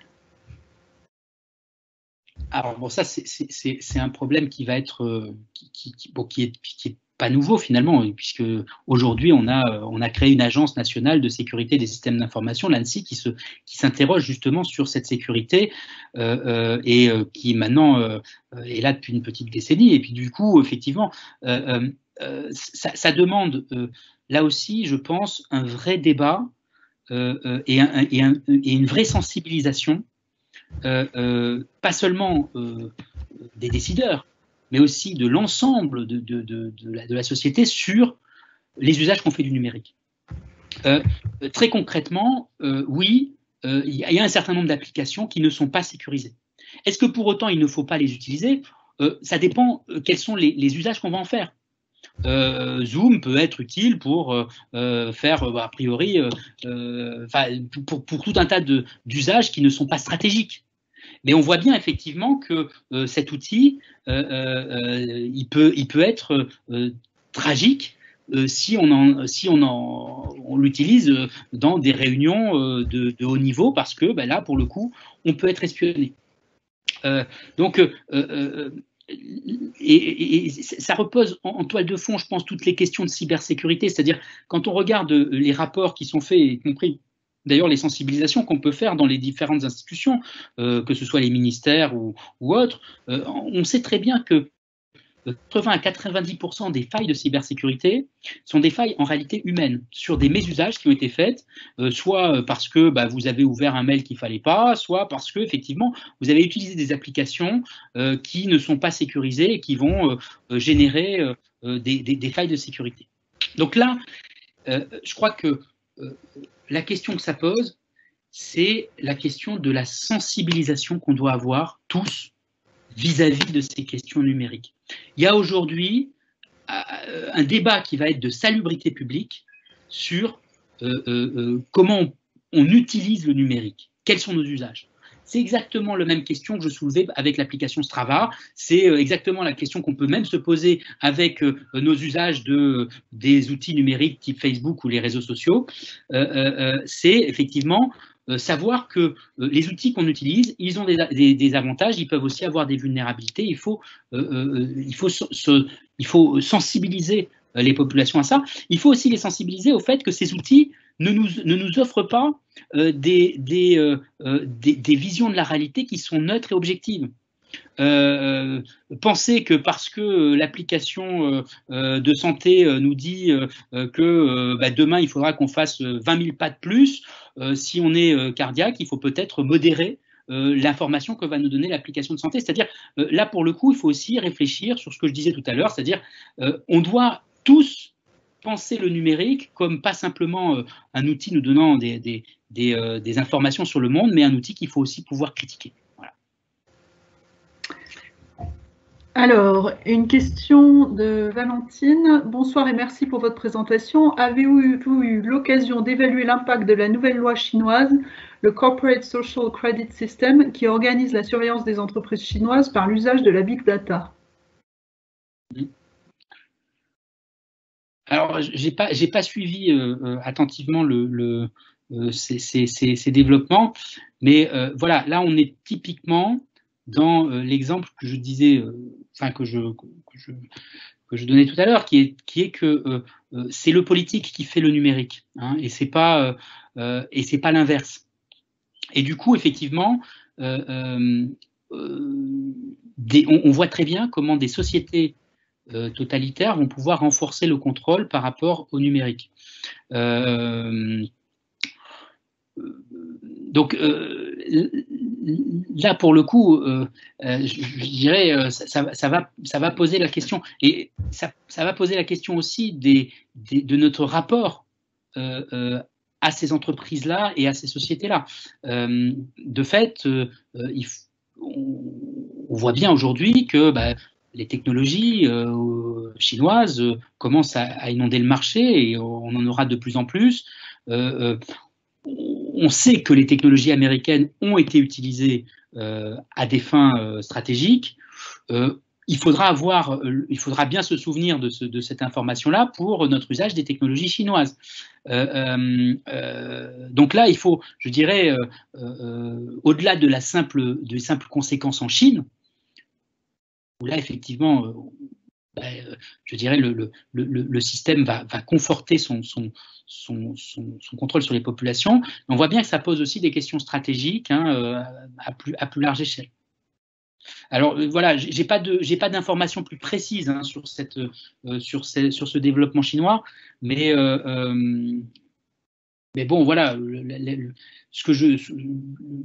Alors bon, ça c'est un problème qui va être qui est pas nouveau finalement, puisque aujourd'hui on a créé une agence nationale de sécurité des systèmes d'information, l'ANSSI, qui s'interroge justement sur cette sécurité et qui maintenant est là depuis une petite décennie. Et puis du coup, effectivement, ça demande là aussi, je pense, un vrai débat et une vraie sensibilisation. Pas seulement des décideurs, mais aussi de l'ensemble de la société sur les usages qu'on fait du numérique. Très concrètement, oui, il y a un certain nombre d'applications qui ne sont pas sécurisées. Est-ce que pour autant il ne faut pas les utiliser? Ça dépend quels sont les usages qu'on va en faire. Zoom peut être utile pour faire, a priori, pour tout un tas d'usages qui ne sont pas stratégiques. Mais on voit bien effectivement que cet outil, il peut être tragique si on l'utilise dans des réunions de haut niveau, parce que là, pour le coup, on peut être espionné. Donc, et ça repose en toile de fond, je pense, toutes les questions de cybersécurité. C'est-à-dire, quand on regarde les rapports qui sont faits, y compris d'ailleurs les sensibilisations qu'on peut faire dans les différentes institutions, que ce soit les ministères ou autres, on sait très bien que 80 à 90% des failles de cybersécurité sont des failles en réalité humaines, sur des mésusages qui ont été faits, soit parce que vous avez ouvert un mail qu'il ne fallait pas, soit parce que effectivement vous avez utilisé des applications qui ne sont pas sécurisées et qui vont générer des failles de sécurité. Donc là, je crois que la question que ça pose, c'est la question de la sensibilisation qu'on doit avoir tous vis-à-vis de ces questions numériques. Il y a aujourd'hui un débat qui va être de salubrité publique sur comment on utilise le numérique, quels sont nos usages. C'est exactement la même question que je soulevais avec l'application Strava, c'est exactement la question qu'on peut même se poser avec nos usages des outils numériques type Facebook ou les réseaux sociaux. C'est effectivement savoir que les outils qu'on utilise, ils ont des avantages, ils peuvent aussi avoir des vulnérabilités. Il faut sensibiliser les populations à ça. Il faut aussi les sensibiliser au fait que ces outils ne nous offrent pas des visions de la réalité qui sont neutres et objectives. Penser que parce que l'application de santé nous dit que demain il faudra qu'on fasse 20 000 pas de plus, si on est cardiaque, il faut peut-être modérer l'information que va nous donner l'application de santé. C'est-à-dire, là pour le coup, il faut aussi réfléchir sur ce que je disais tout à l'heure, c'est-à-dire on doit tous penser le numérique comme pas simplement un outil nous donnant des informations sur le monde, mais un outil qu'il faut aussi pouvoir critiquer. Alors, une question de Valentine. Bonsoir et merci pour votre présentation. Avez-vous eu l'occasion d'évaluer l'impact de la nouvelle loi chinoise, le Corporate Social Credit System, qui organise la surveillance des entreprises chinoises par l'usage de la Big Data? Alors, j'ai pas suivi attentivement ces développements, mais voilà, là on est typiquement dans l'exemple que je disais, que je donnais tout à l'heure, qui est que c'est le politique qui fait le numérique, hein, et c'est pas l'inverse. Et du coup, effectivement, on voit très bien comment des sociétés totalitaires vont pouvoir renforcer le contrôle par rapport au numérique. Donc là, pour le coup, je dirais, ça va poser la question, et ça va poser la question aussi de notre rapport à ces entreprises-là et à ces sociétés-là. De fait, on voit bien aujourd'hui que les technologies chinoises commencent à inonder le marché et on en aura de plus en plus. On sait que les technologies américaines ont été utilisées à des fins stratégiques. Il faudra bien se souvenir de cette information-là pour notre usage des technologies chinoises. Donc là, il faut, je dirais, au-delà des simples conséquences en Chine, où là, effectivement, je dirais, le système va conforter son contrôle sur les populations. On voit bien que ça pose aussi des questions stratégiques à plus large échelle. Alors voilà, j'ai pas d'informations plus précises sur ce développement chinois, mais bon, voilà,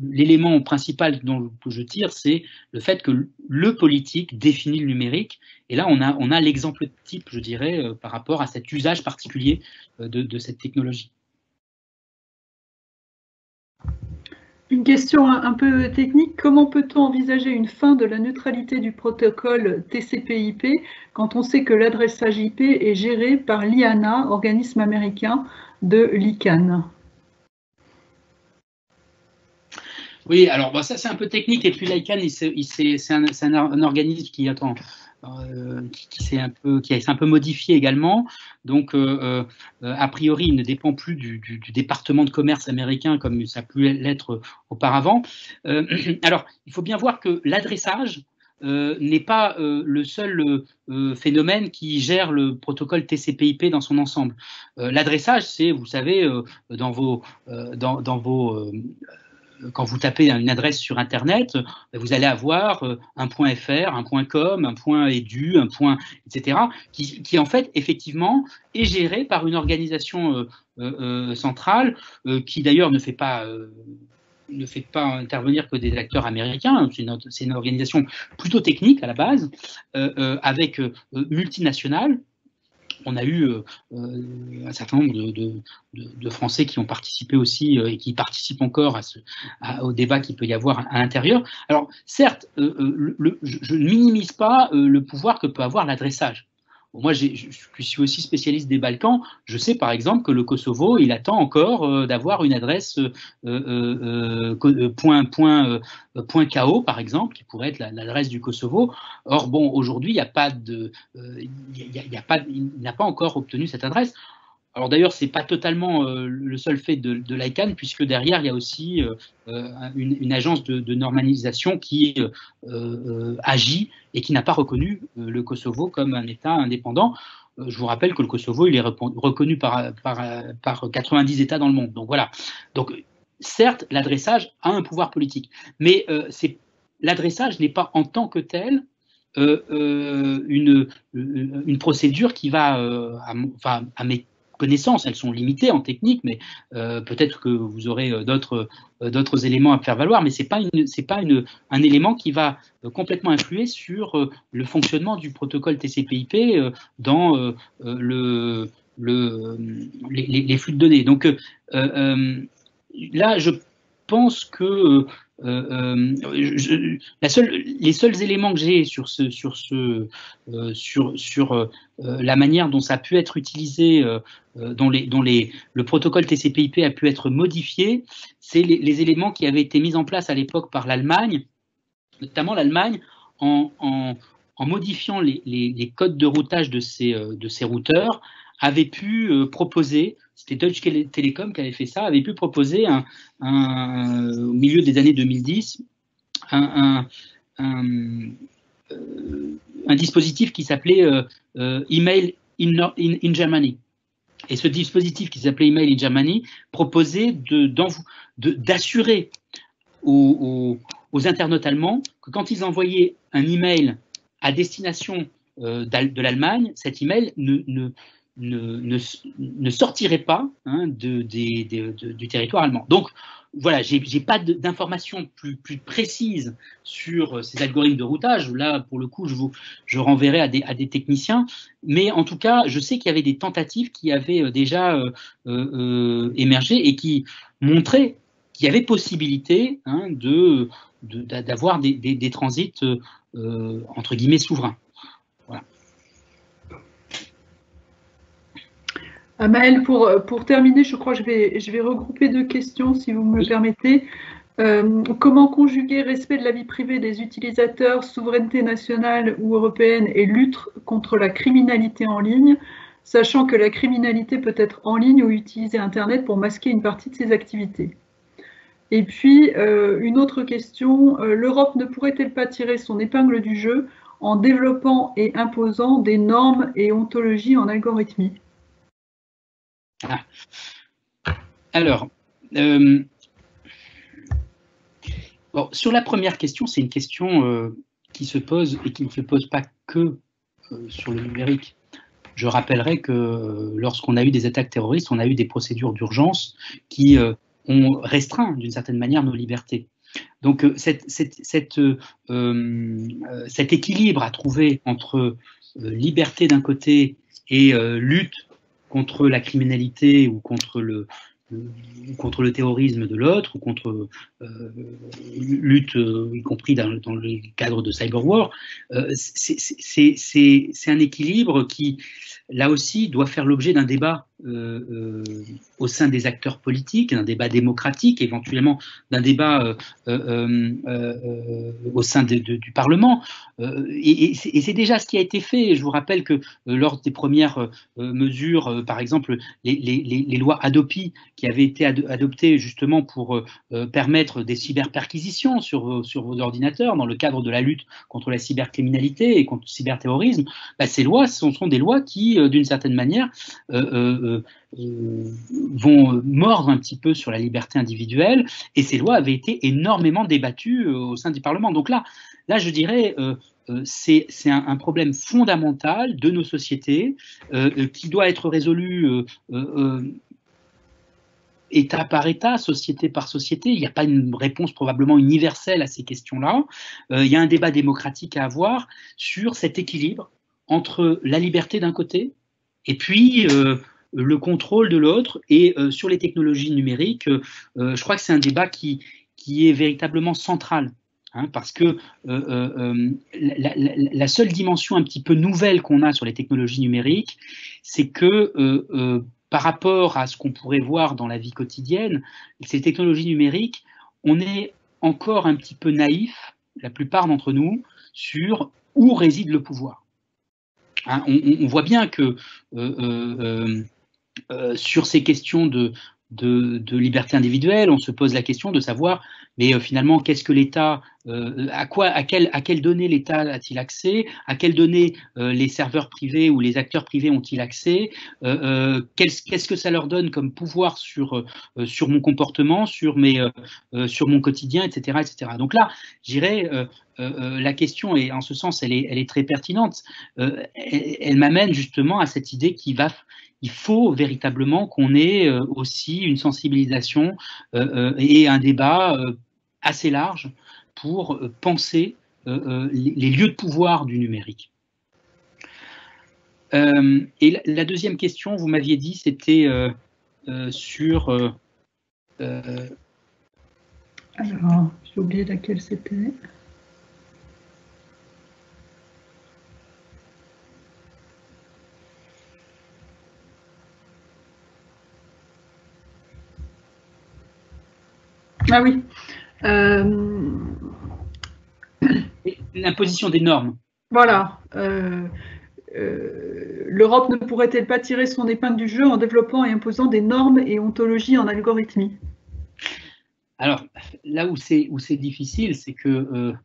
l'élément principal que je tire, c'est le fait que le politique définit le numérique. Et là, on a l'exemple type, je dirais, par rapport à cet usage particulier de cette technologie. Une question un peu technique, comment peut-on envisager une fin de la neutralité du protocole TCP/IP quand on sait que l'adressage IP est géré par l'IANA, organisme américain de l'ICANN? Oui, alors ça c'est un peu technique, et puis l'ICANN, c'est un organisme qui s'est un peu modifié également. Donc, a priori, il ne dépend plus du département de commerce américain comme ça a pu l'être auparavant. Alors, il faut bien voir que l'adressage n'est pas le seul phénomène qui gère le protocole TCP/IP dans son ensemble. L'adressage, c'est, vous savez, quand vous tapez une adresse sur Internet, vous allez avoir un .fr, un .com, un .edu, un etc., qui en fait, effectivement, est géré par une organisation centrale qui d'ailleurs ne fait pas intervenir que des acteurs américains. C'est une organisation plutôt technique à la base, avec multinationales. On a eu un certain nombre de Français qui ont participé aussi et qui participent encore au débat qu'il peut y avoir à l'intérieur. Alors, certes, je ne minimise pas le pouvoir que peut avoir l'adressage. Moi, je suis aussi spécialiste des Balkans. Je sais par exemple que le Kosovo, il attend encore d'avoir une adresse .ko par exemple, qui pourrait être l'adresse du Kosovo. Or, bon, aujourd'hui, il n'a pas encore obtenu cette adresse. Alors d'ailleurs, c'est pas totalement le seul fait de l'ICANN, puisque derrière, il y a aussi une agence de normalisation qui agit et qui n'a pas reconnu le Kosovo comme un État indépendant. Je vous rappelle que le Kosovo, il est reconnu par 90 États dans le monde. Donc voilà. Donc certes, l'adressage a un pouvoir politique, mais l'adressage n'est pas en tant que tel une procédure qui va, à mes connaissances, elles sont limitées en technique, mais peut-être que vous aurez d'autres éléments à faire valoir, mais c'est pas un élément qui va complètement influer sur le fonctionnement du protocole TCP/IP dans les flux de données. Donc là, je pense que les seuls éléments que j'ai sur la manière dont ça a pu être utilisé, dont le protocole TCP/IP a pu être modifié, c'est les éléments qui avaient été mis en place à l'époque par l'Allemagne, notamment l'Allemagne en modifiant les codes de routage de ces routeurs, avait pu proposer, c'était Deutsche Telekom qui avait fait ça, avait pu proposer au milieu des années 2010 un dispositif qui s'appelait Email in Germany. Et ce dispositif qui s'appelait Email in Germany proposait d'assurer aux internautes allemands que quand ils envoyaient un email à destination de l'Allemagne, cet email ne sortirait pas du territoire allemand. Donc voilà, j'ai pas d'informations plus précises sur ces algorithmes de routage. Là, pour le coup, je renverrai à des techniciens. Mais en tout cas, je sais qu'il y avait des tentatives qui avaient déjà émergé et qui montraient qu'il y avait possibilité d'avoir des transits entre guillemets souverains. Maëlle, pour terminer, je crois que je vais regrouper deux questions, si vous me le permettez. Comment conjuguer respect de la vie privée des utilisateurs, souveraineté nationale ou européenne et lutte contre la criminalité en ligne, sachant que la criminalité peut être en ligne ou utiliser Internet pour masquer une partie de ses activités? Et puis, une autre question, l'Europe ne pourrait-elle pas tirer son épingle du jeu en développant et imposant des normes et ontologies en algorithmie? Ah. Alors, bon, sur la première question, c'est une question qui se pose et qui ne se pose pas que sur le numérique. Je rappellerai que lorsqu'on a eu des attaques terroristes, on a eu des procédures d'urgence qui ont restreint d'une certaine manière nos libertés. Donc cet équilibre à trouver entre liberté d'un côté et lutte contre la criminalité ou contre le terrorisme de l'autre, ou contre lutte, y compris dans le cadre de cyberwar, c'est un équilibre qui, là aussi, doit faire l'objet d'un débat au sein des acteurs politiques, d'un débat démocratique, éventuellement d'un débat au sein du Parlement. Et c'est déjà ce qui a été fait. Je vous rappelle que lors des premières mesures, par exemple, les lois Hadopi, qui avaient été adoptées justement pour permettre des cyberperquisitions sur vos ordinateurs dans le cadre de la lutte contre la cybercriminalité et contre le cyberterrorisme, bah, ces lois sont des lois qui, d'une certaine manière, vont mordre un petit peu sur la liberté individuelle, et ces lois avaient été énormément débattues au sein du Parlement. Donc là je dirais, c'est un problème fondamental de nos sociétés qui doit être résolu État par État, société par société. Il n'y a pas une réponse probablement universelle à ces questions-là. Il y a un débat démocratique à avoir sur cet équilibre entre la liberté d'un côté et puis le contrôle de l'autre. Et sur les technologies numériques, je crois que c'est un débat qui est véritablement central. Hein, parce que la seule dimension un petit peu nouvelle qu'on a sur les technologies numériques, c'est que par rapport à ce qu'on pourrait voir dans la vie quotidienne, ces technologies numériques, on est encore un petit peu naïf, la plupart d'entre nous, sur où réside le pouvoir. Hein, on voit bien que sur ces questions de liberté individuelle, on se pose la question de savoir, mais finalement, qu'est-ce que l'État, à quelles données l'État a-t-il accès, à quelles données les serveurs privés ou les acteurs privés ont-ils accès, qu'est-ce que ça leur donne comme pouvoir sur mon comportement, sur mon quotidien, etc., etc. Donc là, je dirais, la question, et en ce sens, elle est très pertinente. Elle m'amène justement à cette idée il faut véritablement qu'on ait aussi une sensibilisation et un débat assez large pour penser les lieux de pouvoir du numérique. Et la deuxième question, vous m'aviez dit, c'était sur... Alors, j'ai oublié laquelle c'était. Ah oui. L'imposition des normes. Voilà. L'Europe ne pourrait-elle pas tirer son épingle du jeu en développant et imposant des normes et ontologies en algorithmie? Alors, là où c'est difficile, c'est que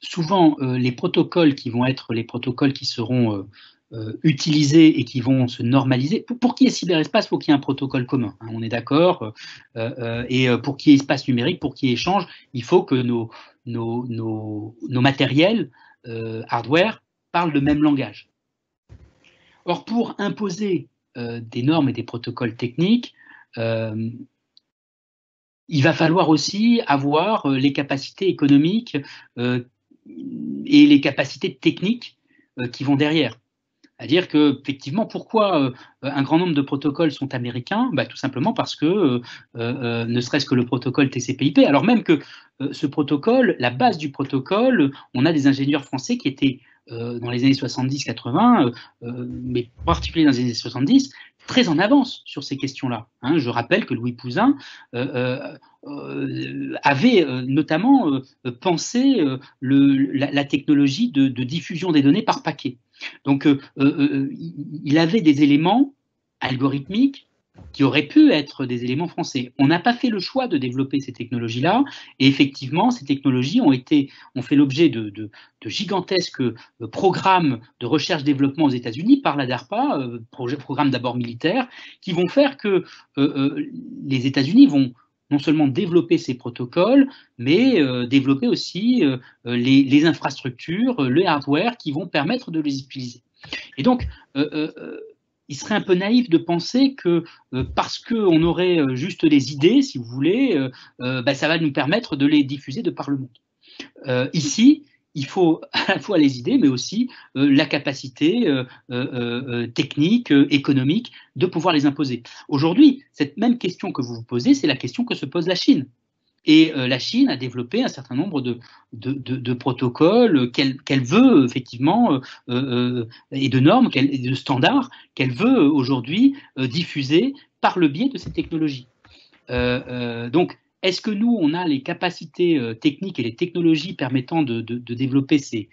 souvent, les protocoles qui vont être les protocoles qui seront utilisés et qui vont se normaliser. Pour qu'il y ait cyberespace, il faut qu'il y ait un protocole commun. Hein, on est d'accord. Et pour qu'il y ait espace numérique, pour qu'il y ait échange, il faut que nos matériels hardware parlent le même langage. Or, pour imposer des normes et des protocoles techniques, il va falloir aussi avoir les capacités économiques et les capacités techniques qui vont derrière. C'est-à-dire que, effectivement, pourquoi un grand nombre de protocoles sont américains? Bah, tout simplement parce que, ne serait-ce que le protocole TCP/IP, alors même que ce protocole, la base du protocole, on a des ingénieurs français qui étaient dans les années 70-80, mais particulièrement dans les années 70, très en avance sur ces questions-là. Hein. Je rappelle que Louis Pouzin avait notamment pensé la technologie de diffusion des données par paquet. Donc, il avait des éléments algorithmiques qui auraient pu être des éléments français. On n'a pas fait le choix de développer ces technologies-là, et effectivement, ces technologies ont fait l'objet de gigantesques programmes de recherche-développement aux États-Unis par la DARPA, programme d'abord militaire, qui vont faire que les États-Unis vont non seulement développer ces protocoles, mais développer aussi les infrastructures, le hardware qui vont permettre de les utiliser. Et donc, il serait un peu naïf de penser que parce qu'on aurait juste les idées, si vous voulez, ça va nous permettre de les diffuser de par le monde. Ici, il faut à la fois les idées, mais aussi la capacité technique, économique de pouvoir les imposer. Aujourd'hui, cette même question que vous vous posez, c'est la question que se pose la Chine. Et la Chine a développé un certain nombre de protocoles qu'elle veut effectivement et de normes et de standards qu'elle veut aujourd'hui diffuser par le biais de ces technologies. Donc, est-ce que nous, on a les capacités techniques et les technologies permettant de développer de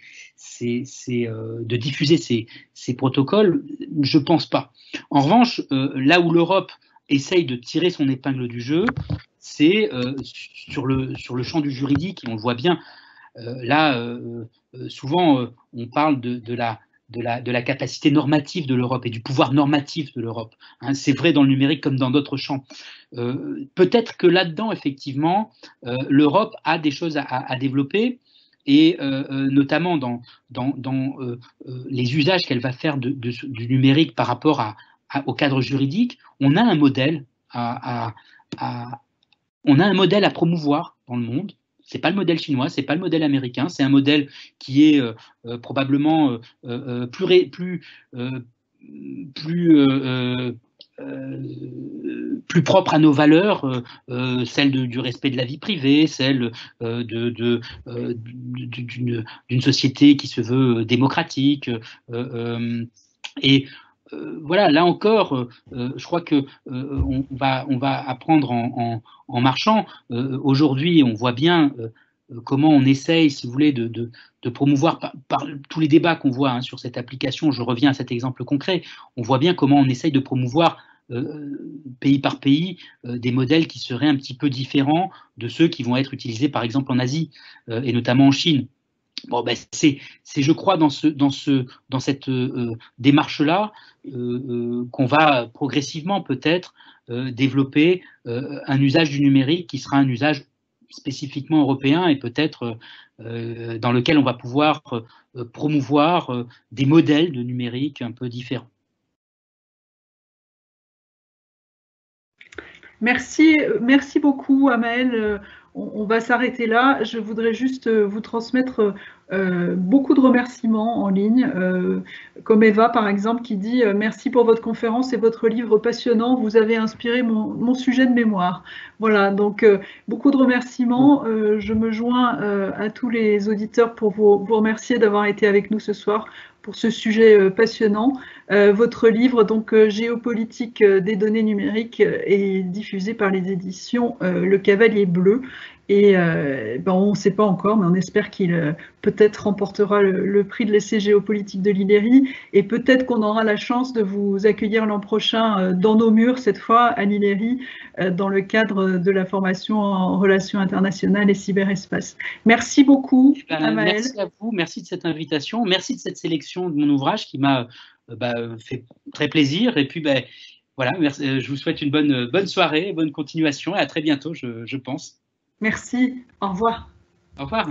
diffuser ces protocoles? Je ne pense pas. En revanche, là où l'Europe essaye de tirer son épingle du jeu, c'est sur le champ du juridique, et on le voit bien. Souvent, on parle de la capacité normative de l'Europe et du pouvoir normatif de l'Europe. Hein, c'est vrai dans le numérique comme dans d'autres champs. Peut-être que là-dedans, effectivement, l'Europe a des choses à développer, et notamment dans les usages qu'elle va faire du numérique par rapport au cadre juridique. On a un modèle on a un modèle à promouvoir dans le monde. C'est pas le modèle chinois, c'est pas le modèle américain, c'est un modèle qui est probablement plus propre à nos valeurs, celle du respect de la vie privée, celle d'une société qui se veut démocratique. Et voilà, là encore, je crois que on va apprendre en marchant. Aujourd'hui, on voit bien comment on essaye, si vous voulez, de promouvoir par tous les débats qu'on voit sur cette application. Je reviens à cet exemple concret. On voit bien comment on essaye de promouvoir pays par pays des modèles qui seraient un petit peu différents de ceux qui vont être utilisés, par exemple, en Asie et notamment en Chine. Bon, c'est, je crois, dans cette démarche-là qu'on va progressivement peut-être développer un usage du numérique qui sera un usage spécifiquement européen et peut-être dans lequel on va pouvoir promouvoir des modèles de numérique un peu différents. Merci beaucoup, Amael. On va s'arrêter là. Je voudrais juste vous transmettre beaucoup de remerciements en ligne, comme Eva par exemple qui dit merci pour votre conférence et votre livre passionnant, vous avez inspiré mon sujet de mémoire. Voilà, donc beaucoup de remerciements. Je me joins à tous les auditeurs pour vous remercier d'avoir été avec nous ce soir pour ce sujet passionnant. Votre livre, donc Géopolitique des données numériques, est diffusé par les éditions Le Cavalier Bleu. Et on ne sait pas encore, mais on espère qu'il peut-être remportera le prix de l'essai géopolitique de l'ILERI. Et peut-être qu'on aura la chance de vous accueillir l'an prochain dans nos murs, cette fois à l'ILERI, dans le cadre de la formation en relations internationales et cyberespace. Merci beaucoup, Amael. Merci à vous, merci de cette invitation, merci de cette sélection de mon ouvrage qui m'a fait très plaisir. Et puis, voilà, je vous souhaite une bonne soirée, bonne continuation et à très bientôt, je pense. Merci, au revoir. Au revoir.